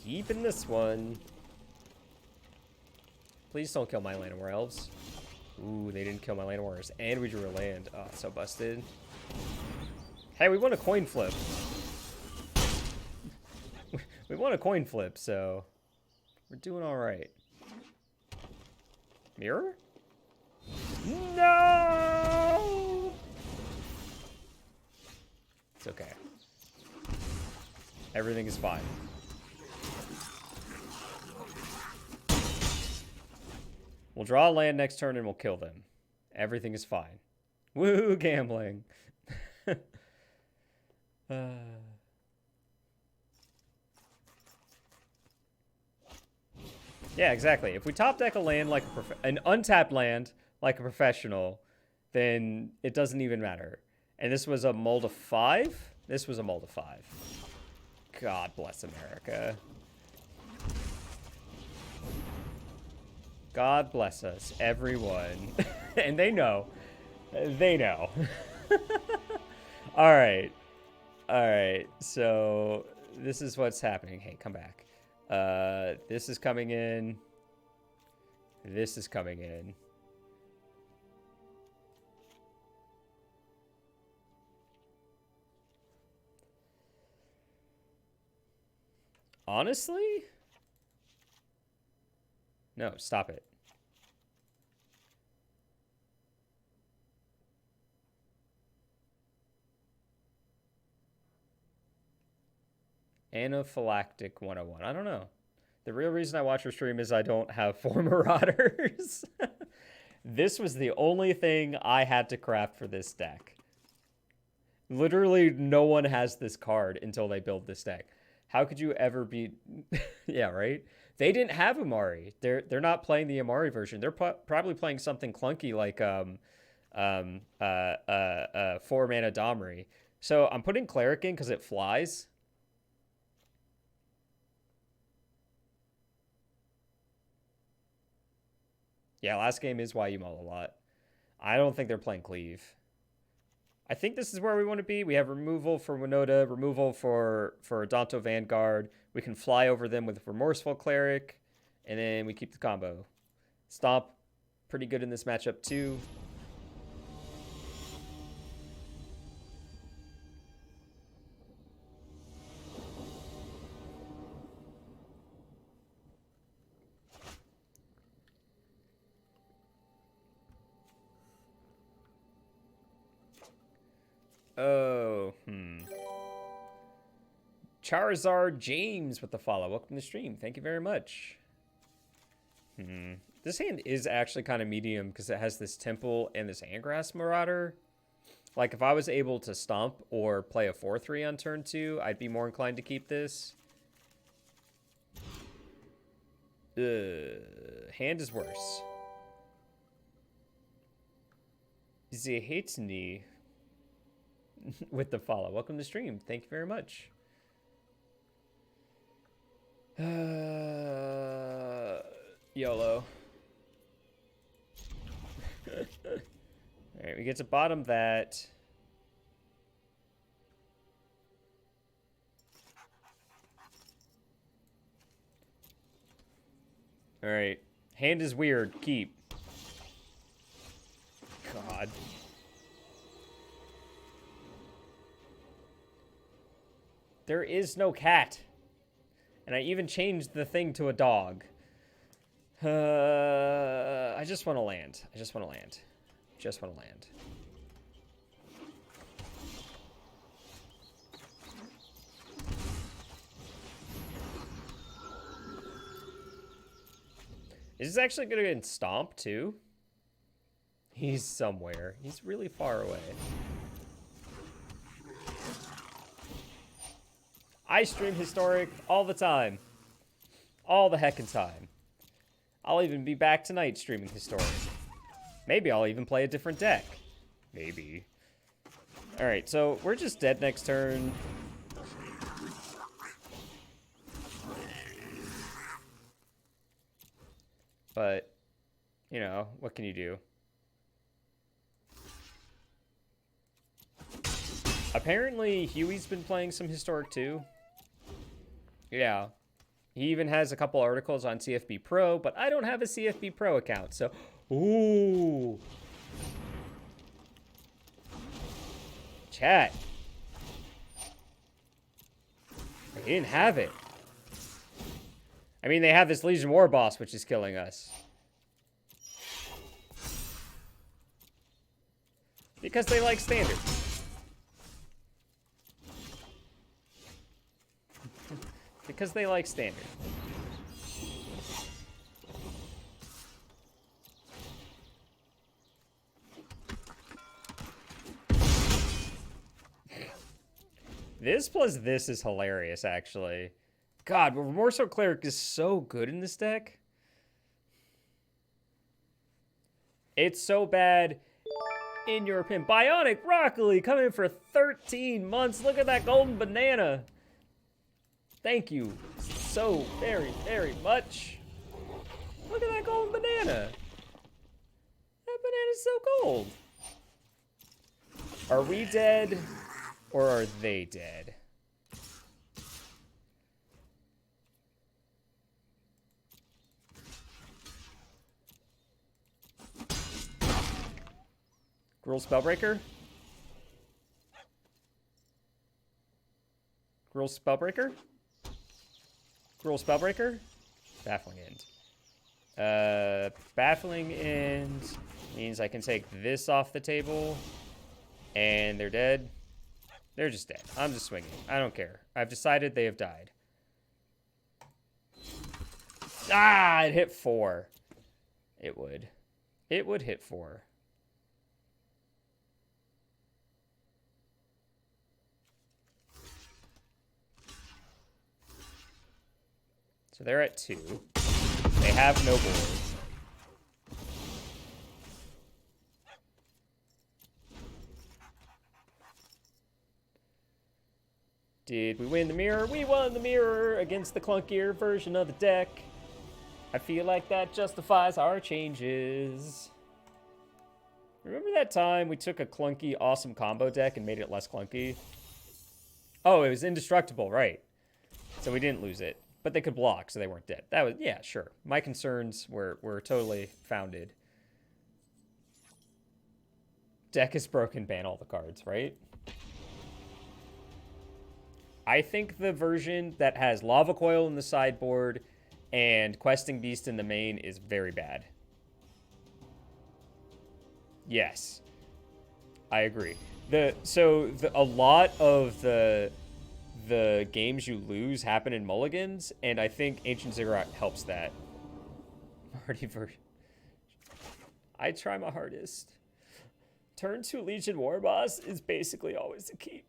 Keeping this one. Please don't kill my Llanowar Elves. Ooh, they didn't kill my Llanowars. And we drew a land. Oh, so busted. Hey, we won a coin flip. We won a coin flip, so we're doing all right. Mirror? No! It's okay. Everything is fine. We'll draw a land next turn and we'll kill them. Everything is fine. Woo, gambling. Yeah, exactly. If we top deck a land like an untapped land like a professional, then it doesn't even matter. And this was a mold of 5? This was a mold of 5. God bless America. God bless us, everyone. And they know. They know. All right. All right. So this is what's happening. Hey, come back. This is coming in. This is coming in. Honestly? No, stop it. Anaphylactic 101. I don't know. The real reason I watch her stream is I don't have 4 Marauders. This was the only thing I had to craft for this deck. Literally, no one has this card until they build this deck. How could you ever beat... Yeah, right? They didn't have Umori. They're not playing the Umori version. They're probably playing something clunky like 4-mana Domri. So I'm putting Cleric in because it flies. Yeah, last game is why you mull a lot. I don't think they're playing Cleave. I think this is where we want to be. We have removal for Winota, removal for Danto Vanguard. We can fly over them with Remorseful Cleric, and then we keep the combo. Stomp, pretty good in this matchup too. Oh, Charizard James with the follow. Welcome to the stream. Thank you very much. This hand is actually kind of medium because it has this Temple and this Handgrass Marauder. Like, if I was able to stomp or play a 4-3 on turn 2, I'd be more inclined to keep this. Hand is worse. Zehetni with the follow. Welcome to the stream. Thank you very much. YOLO. Alright, we get to bottom that. Alright. Hand is weird. Keep. God. There is no cat. And I even changed the thing to a dog. I just want to land. I just want to land. Just want to land. Is this actually going to get stomped too? He's somewhere. He's really far away. I stream Historic all the time. All the heckin' time. I'll even be back tonight streaming Historic. Maybe I'll even play a different deck. Maybe. Alright, so we're just dead next turn. But, you know, what can you do? Apparently, Huey's been playing some Historic too. Yeah. He even has a couple articles on CFB Pro, but I don't have a CFB Pro account, so... Ooh. Chat. They didn't have it. I mean, they have this Legion War boss, which is killing us. Because they like standard. Because they like standard. This plus this is hilarious, actually. God, but Remorseful Cleric is so good in this deck. It's so bad, in your opinion. Bionic Broccoli coming in for 13 months. Look at that golden banana. Thank you so very, very much. Look at that golden banana. That banana's so gold. Are we dead, or are they dead? Gruul Spellbreaker? Gruul Spellbreaker? Gruul Spellbreaker? Baffling End. Baffling End means I can take this off the table, and they're dead. They're just dead. I'm just swinging. I don't care. I've decided they have died. Ah, it hit 4. It would. It would hit 4. So they're at 2. They have no board. Did we win the mirror? We won the mirror against the clunkier version of the deck. I feel like that justifies our changes. Remember that time we took a clunky, awesome combo deck and made it less clunky? Oh, it was indestructible, right. So we didn't lose it. But they could block, so they weren't dead. That was, yeah, sure. My concerns were totally founded. Deck is broken, ban all the cards, right? I think the version that has Lava Coil in the sideboard and Questing Beast in the main is very bad. Yes. I agree. A lot of the games you lose happen in mulligans, and I think Ancient Ziggurat helps that. Marty version. I try my hardest. Turn 2 Legion War Boss is basically always the key.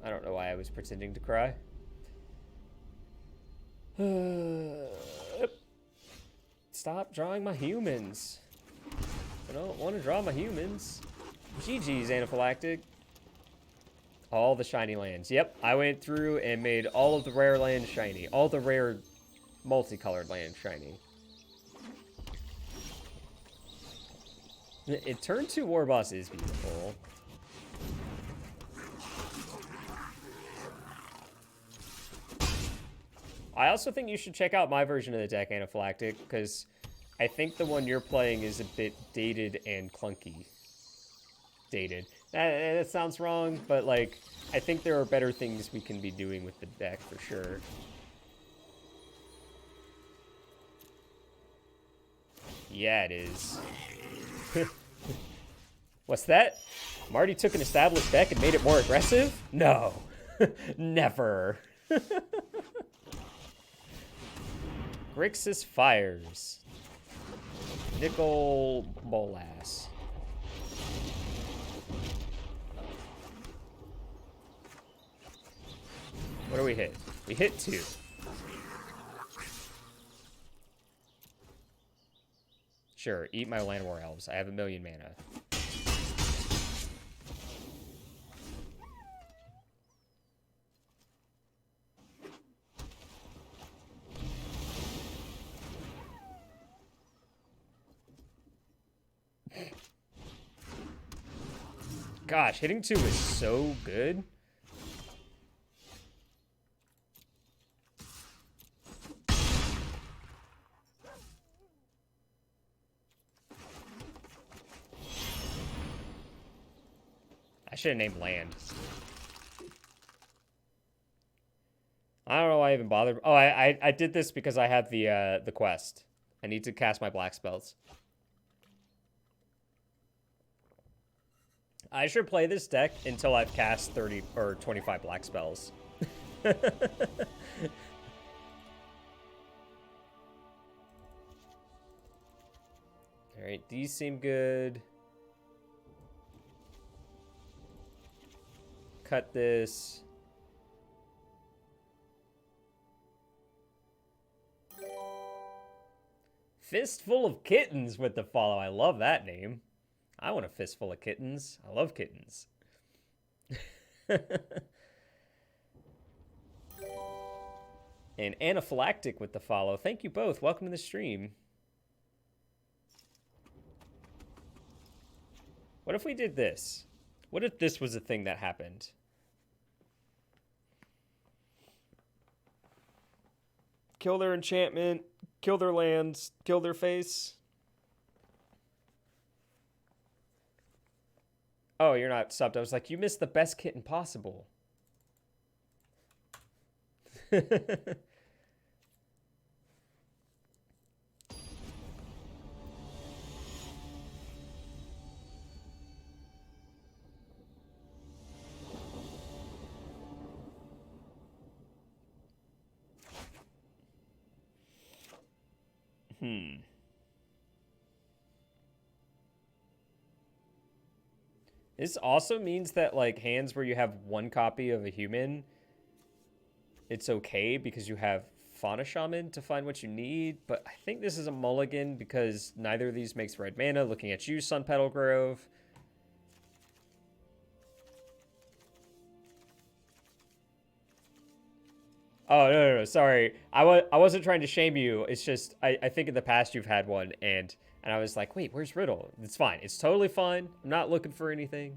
I don't know why I was pretending to cry. Stop drawing my humans. I don't want to draw my humans. GG's Anaphylactic. All the shiny lands. Yep, I went through and made all of the rare lands shiny. All the rare multicolored lands shiny. It turned 2 War Boss is beautiful. I also think you should check out my version of the deck, Anaphylactic, because I think the one you're playing is a bit dated and clunky. Dated. That sounds wrong, but like, I think there are better things we can be doing with the deck for sure. Yeah, it is. What's that? Marty took an established deck and made it more aggressive? No. Never. Grixis Fires. Nickel Molass. What do we hit? We hit 2. Sure, eat my Land War Elves. I have 1 million mana. Gosh, hitting 2 is so good. I should have named land. I don't know why I even bothered. Oh, I did this because I have the quest. I need to cast my black spells. I should play this deck until I've cast 30 or 25 black spells. Alright, these seem good. cut this. Fistful of Kittens with the follow. I love that name. I want a fistful of kittens. I love kittens. And Anaphylactic with the follow. Thank you both. Welcome to the stream. What if we did this? What if this was a thing that happened? Kill their enchantment, kill their lands, kill their face. Oh, you're not subbed. I was like, you missed the best kitten possible. This also means that, like, hands where you have one copy of a human, it's okay because you have Fauna Shaman to find what you need, but I think this is a mulligan because neither of these makes red mana. Looking at you, Sun Petal Grove. Oh, no, sorry. I wasn't trying to shame you. It's just, I think in the past you've had one, and I was like, wait, where's Riddle? It's fine. It's totally fine. I'm not looking for anything.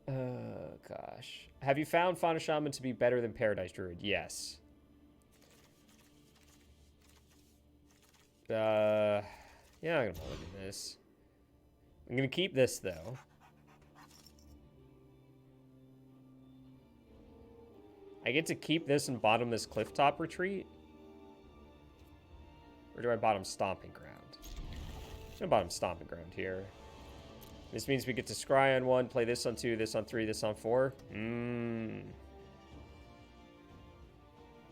Oh, gosh. Have you found Fauna Shaman to be better than Paradise Druid? Yes. Yeah, I'm gonna mulligan this. I'm gonna keep this, though. I get to keep this and bottom this Clifftop Retreat? Or do I bottom Stomping Ground? I'm gonna bottom Stomping Ground here. This means we get to scry on 1, play this on 2, this on 3, this on 4.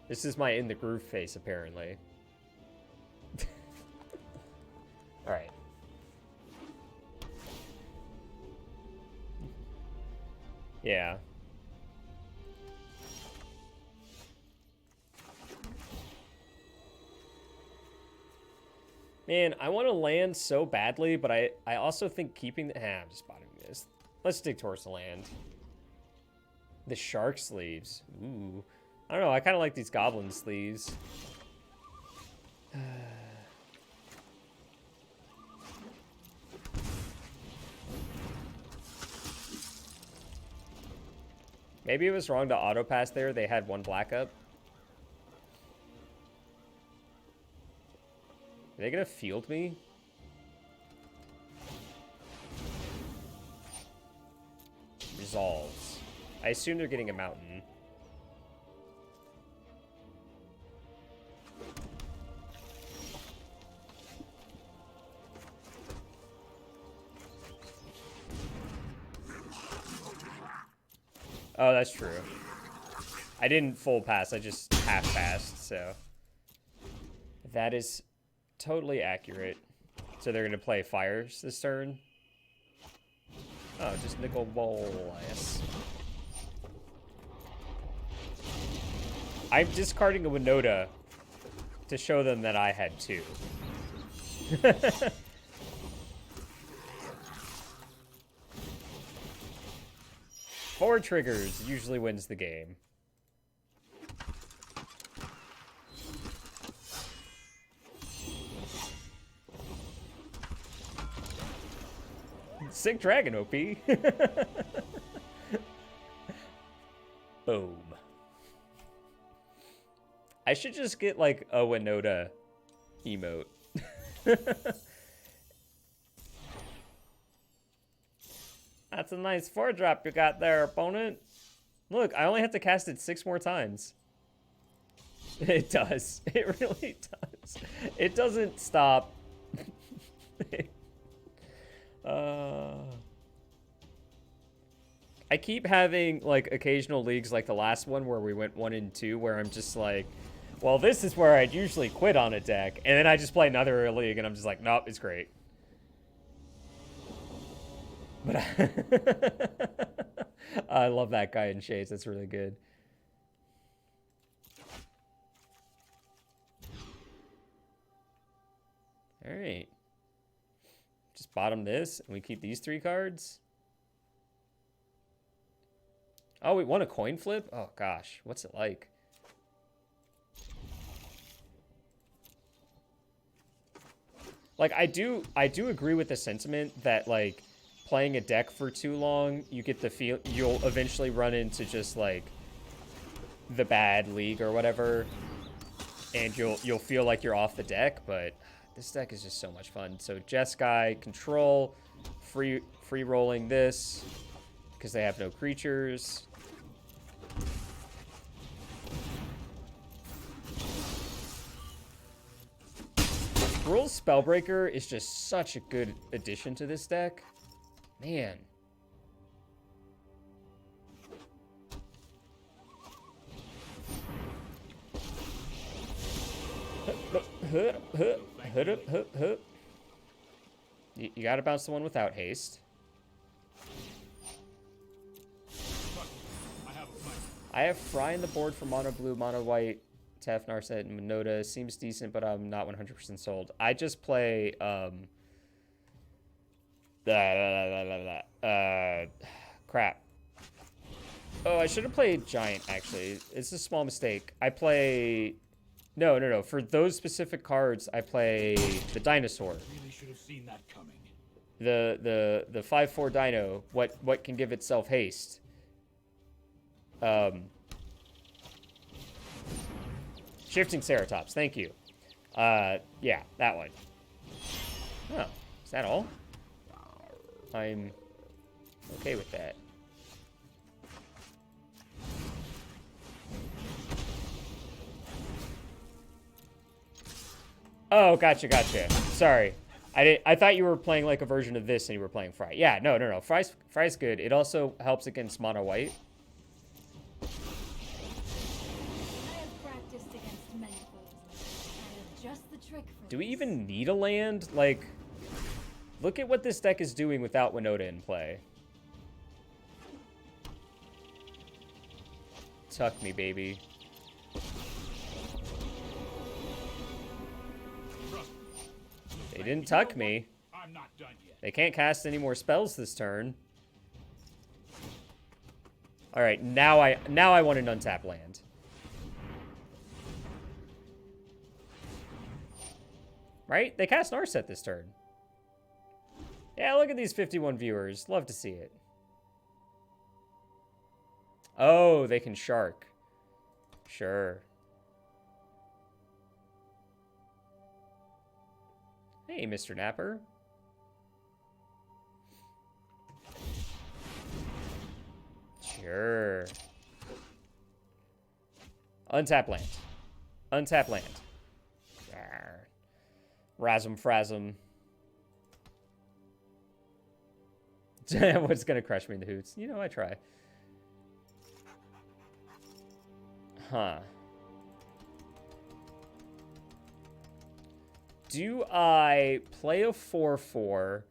This is my in the groove face, apparently. Alright. Yeah. Man, I want to land so badly, but I also think keeping the... I'm just bottoming this. Let's stick towards the land. The shark sleeves. Ooh. I don't know, I kind of like these goblin sleeves. Maybe it was wrong to auto pass there. They had 1 black up. Are they gonna field me? Resolves. I assume they're getting a mountain. Oh, that's true. I didn't full pass, I just half passed, so. That is totally accurate. So they're gonna play fires this turn. Oh, just nickel bowl, yes. I'm discarding a Winota to show them that I had 2. 4 triggers usually wins the game. Sick dragon, OP. Boom. I should just get, like, a Winota emote. That's a nice 4-drop you got there, opponent. Look, I only have to cast it 6 more times. It does. It really does. It doesn't stop. I keep having, like, occasional leagues like the last one where we went 1 and 2 where I'm just like, well, this is where I'd usually quit on a deck. And then I just play another league and I'm just like, nope, it's great. But I love that guy in shades. That's really good. All right. Just bottom this, and we keep these 3 cards. Oh, we won a coin flip? Oh, gosh. What's it like? Like, I do agree with the sentiment that, like, playing a deck for too long, you get the feel you'll eventually run into just, like, the bad league or whatever, and you'll feel like you're off the deck, but this deck is just so much fun. So Jeskai, control, free rolling this, because they have no creatures. Gruul's Spellbreaker is just such a good addition to this deck. Man. You gotta bounce the one without haste. I have Fry in the board for mono blue, mono white. Tef, Narset, and Winota seems decent, but I'm not 100% sold. I just play crap. Oh, I should have played Giant, actually. It's a small mistake. I play... No. For those specific cards, I play the Dinosaur. Really should have seen that coming. The 5/4 Dino. What can give itself haste? Shifting Ceratops. Thank you. Yeah, that one. Oh, is that all? I'm okay with that. Oh, gotcha. Sorry. I thought you were playing like a version of this and you were playing Fry. Yeah, no. Fry's good. It also helps against mono white. I have practiced against many fools. I have just the trick for Do we this. even need a land? Like, look at what this deck is doing without Winota in play. Tuck me, baby. They didn't tuck me. I'm not done yet. They can't cast any more spells this turn. All right, now I want an untap land. Right? They cast Narset this turn. Yeah, look at these 51 viewers. Love to see it. Oh, they can Shark. Sure. Hey, Mr. Napper. Sure. Untap land. Untap land. Arr. Razum Frazum. What's gonna crush me in the hoots? You know, I try. Huh. Do I play a 4/4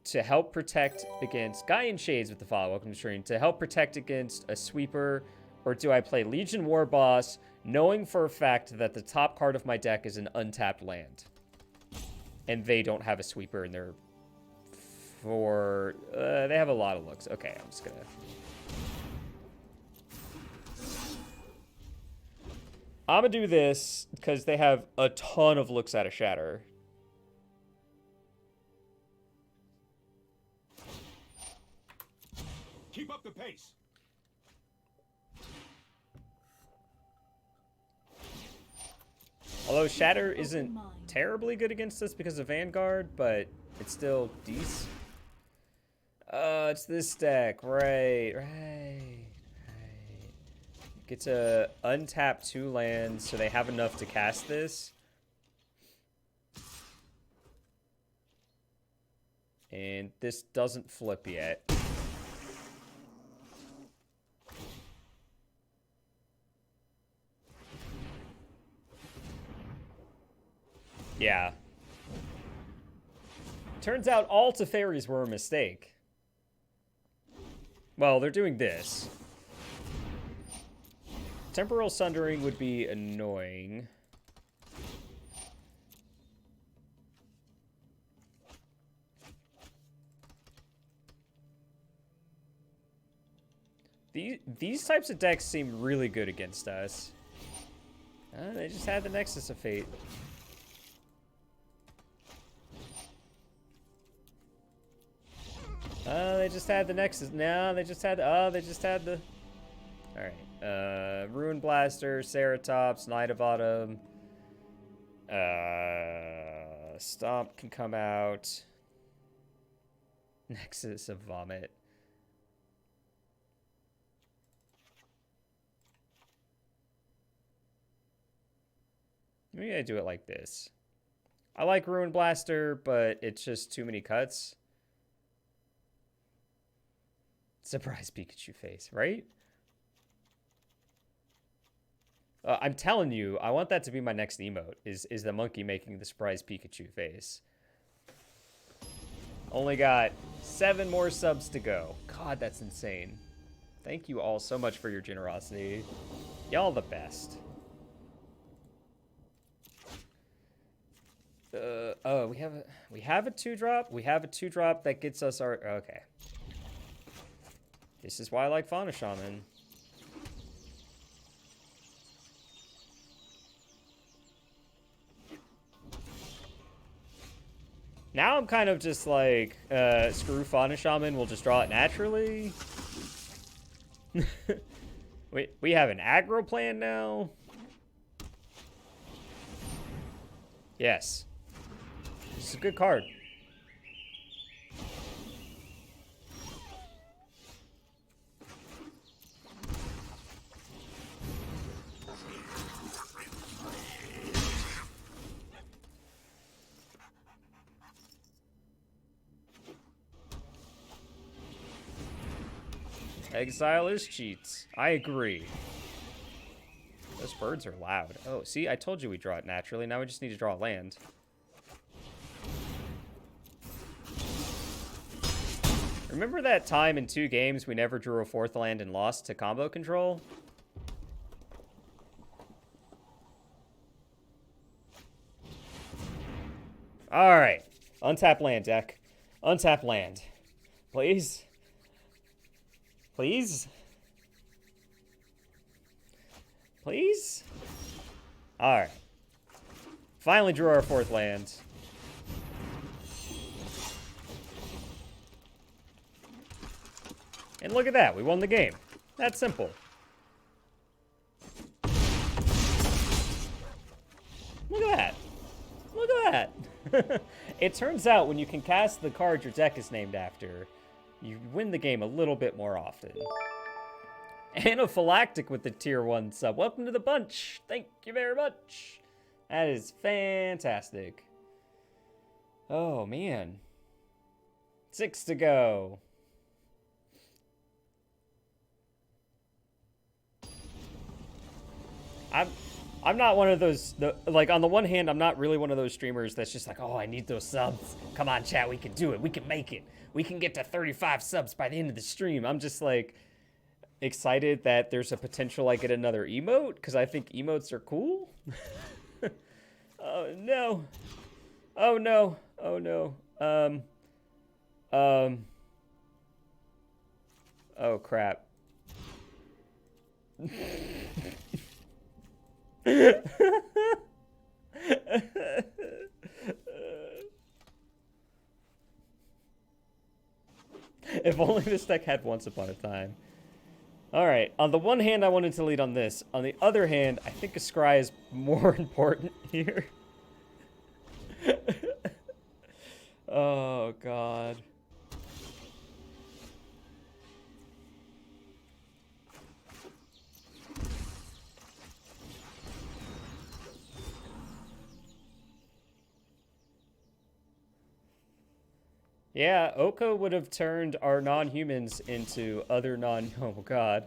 to help protect against Guy in Shades with the follow? Welcome to stream. To help protect against a sweeper, or do I play Legion War Boss, knowing for a fact that the top card of my deck is an untapped land, and they don't have a sweeper in their they have a lot of looks. Okay, I'm just gonna. I'm gonna do this because they have a ton of looks at a Shatter. Keep up the pace. Although Shatter isn't terribly good against us because of Vanguard, but it's still decent. It's this deck. Right. Get to untap 2 lands so they have enough to cast this. And this doesn't flip yet. Yeah. Turns out all Teferis were a mistake. Well, they're doing this. Temporal Sundering would be annoying. These types of decks seem really good against us. They just had the Nexus of Fate. They just had the Nexus. No, they just had the... Oh, they just had the... Alright. Ruin Blaster, Ceratops, Knight of Autumn. Stomp can come out. Nexus of Vomit. Maybe I do it like this. I like Ruin Blaster, but it's just too many cuts. Surprise Pikachu face, right? I'm telling you, I want that to be my next emote, is the monkey making the surprise Pikachu face. Only got 7 more subs to go. God, that's insane. Thank you all so much for your generosity. Y'all the best. Oh, we have a 2-drop. We have a 2-drop that gets us our... Okay. This is why I like Fauna Shaman. Now I'm kind of just like, screw Fauna Shaman, we'll just draw it naturally. we have an aggro plan now. Yes. This is a good card. Exilers cheats. I agree. Those birds are loud. Oh, see, I told you we draw it naturally. Now we just need to draw land. Remember that time in 2 games we never drew a 4th land and lost to combo control? Alright. Untap land, deck. Untap land. Please? Please? Please? Alright. Finally drew our 4th land. And look at that, we won the game. That's simple. Look at that. Look at that. It turns out when you can cast the card your deck is named after, you win the game a little bit more often. Anaphylactic with the tier 1 sub. Welcome to the bunch. Thank you very much. That is fantastic. Oh, man. 6 to go. I'm not one of those, like, on the one hand, I'm not really one of those streamers that's just like, oh, I need those subs. Come on, chat, we can do it. We can make it. We can get to 35 subs by the end of the stream. I'm just, like, excited that there's a potential I get another emote, because I think emotes are cool. Oh, no. Oh, no. Oh, no. Oh, crap. If only this deck had Once Upon a Time. Alright, on the one hand, I wanted to lead on this. On the other hand, I think a scry is more important here. Oh, God. Yeah, Oko would have turned our non-humans into other non... Oh, God.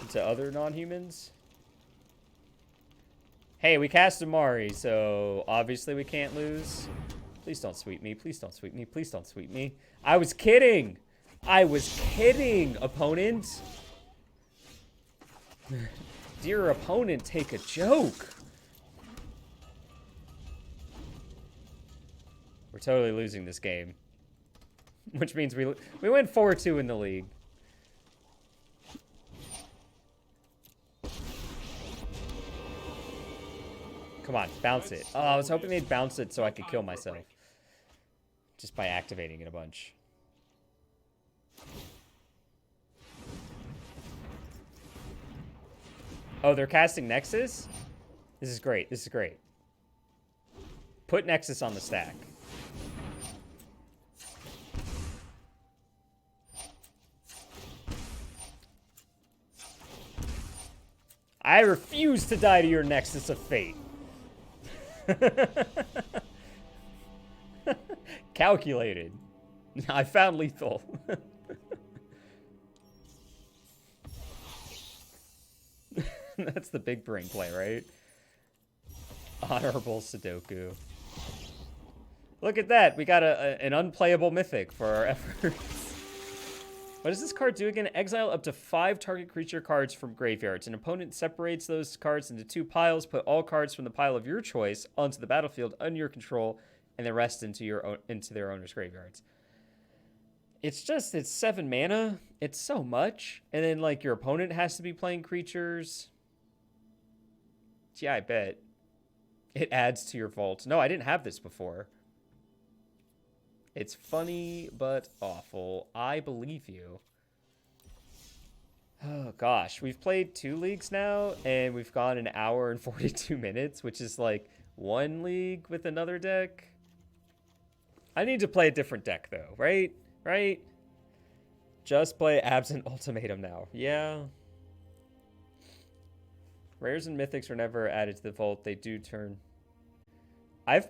Into other non-humans? Hey, we cast Umori, so obviously we can't lose. Please don't sweep me. Please don't sweep me. Please don't sweep me. I was kidding. I was kidding, opponent. Dear opponent, take a joke. We're totally losing this game. Which means we went 4-2 in the league. Come on, bounce it. Oh, I was hoping they'd bounce it so I could kill myself. Just by activating it a bunch. Oh, they're casting Nexus? This is great. This is great. Put Nexus on the stack. I refuse to die to your Nexus of Fate. Calculated. I found lethal. That's the big brain play, right? Honorable Sudoku. Look at that. We got an unplayable mythic for our efforts. What does this card do again? Exile up to 5 target creature cards from graveyards. An opponent separates those cards into 2 piles. Put all cards from the pile of your choice onto the battlefield under your control, and the rest into their owner's graveyards. It's 7 mana. It's so much. And then, like, your opponent has to be playing creatures. Yeah, I bet. It adds to your vault. No, I didn't have this before. It's funny, but awful. I believe you. Oh, gosh. We've played 2 leagues now, and we've gone an hour and 42 minutes, which is like 1 league with another deck. I need to play a different deck, though, right? Right? Just play Absent Ultimatum now. Yeah. Rares and Mythics are never added to the vault. They do turn... I've played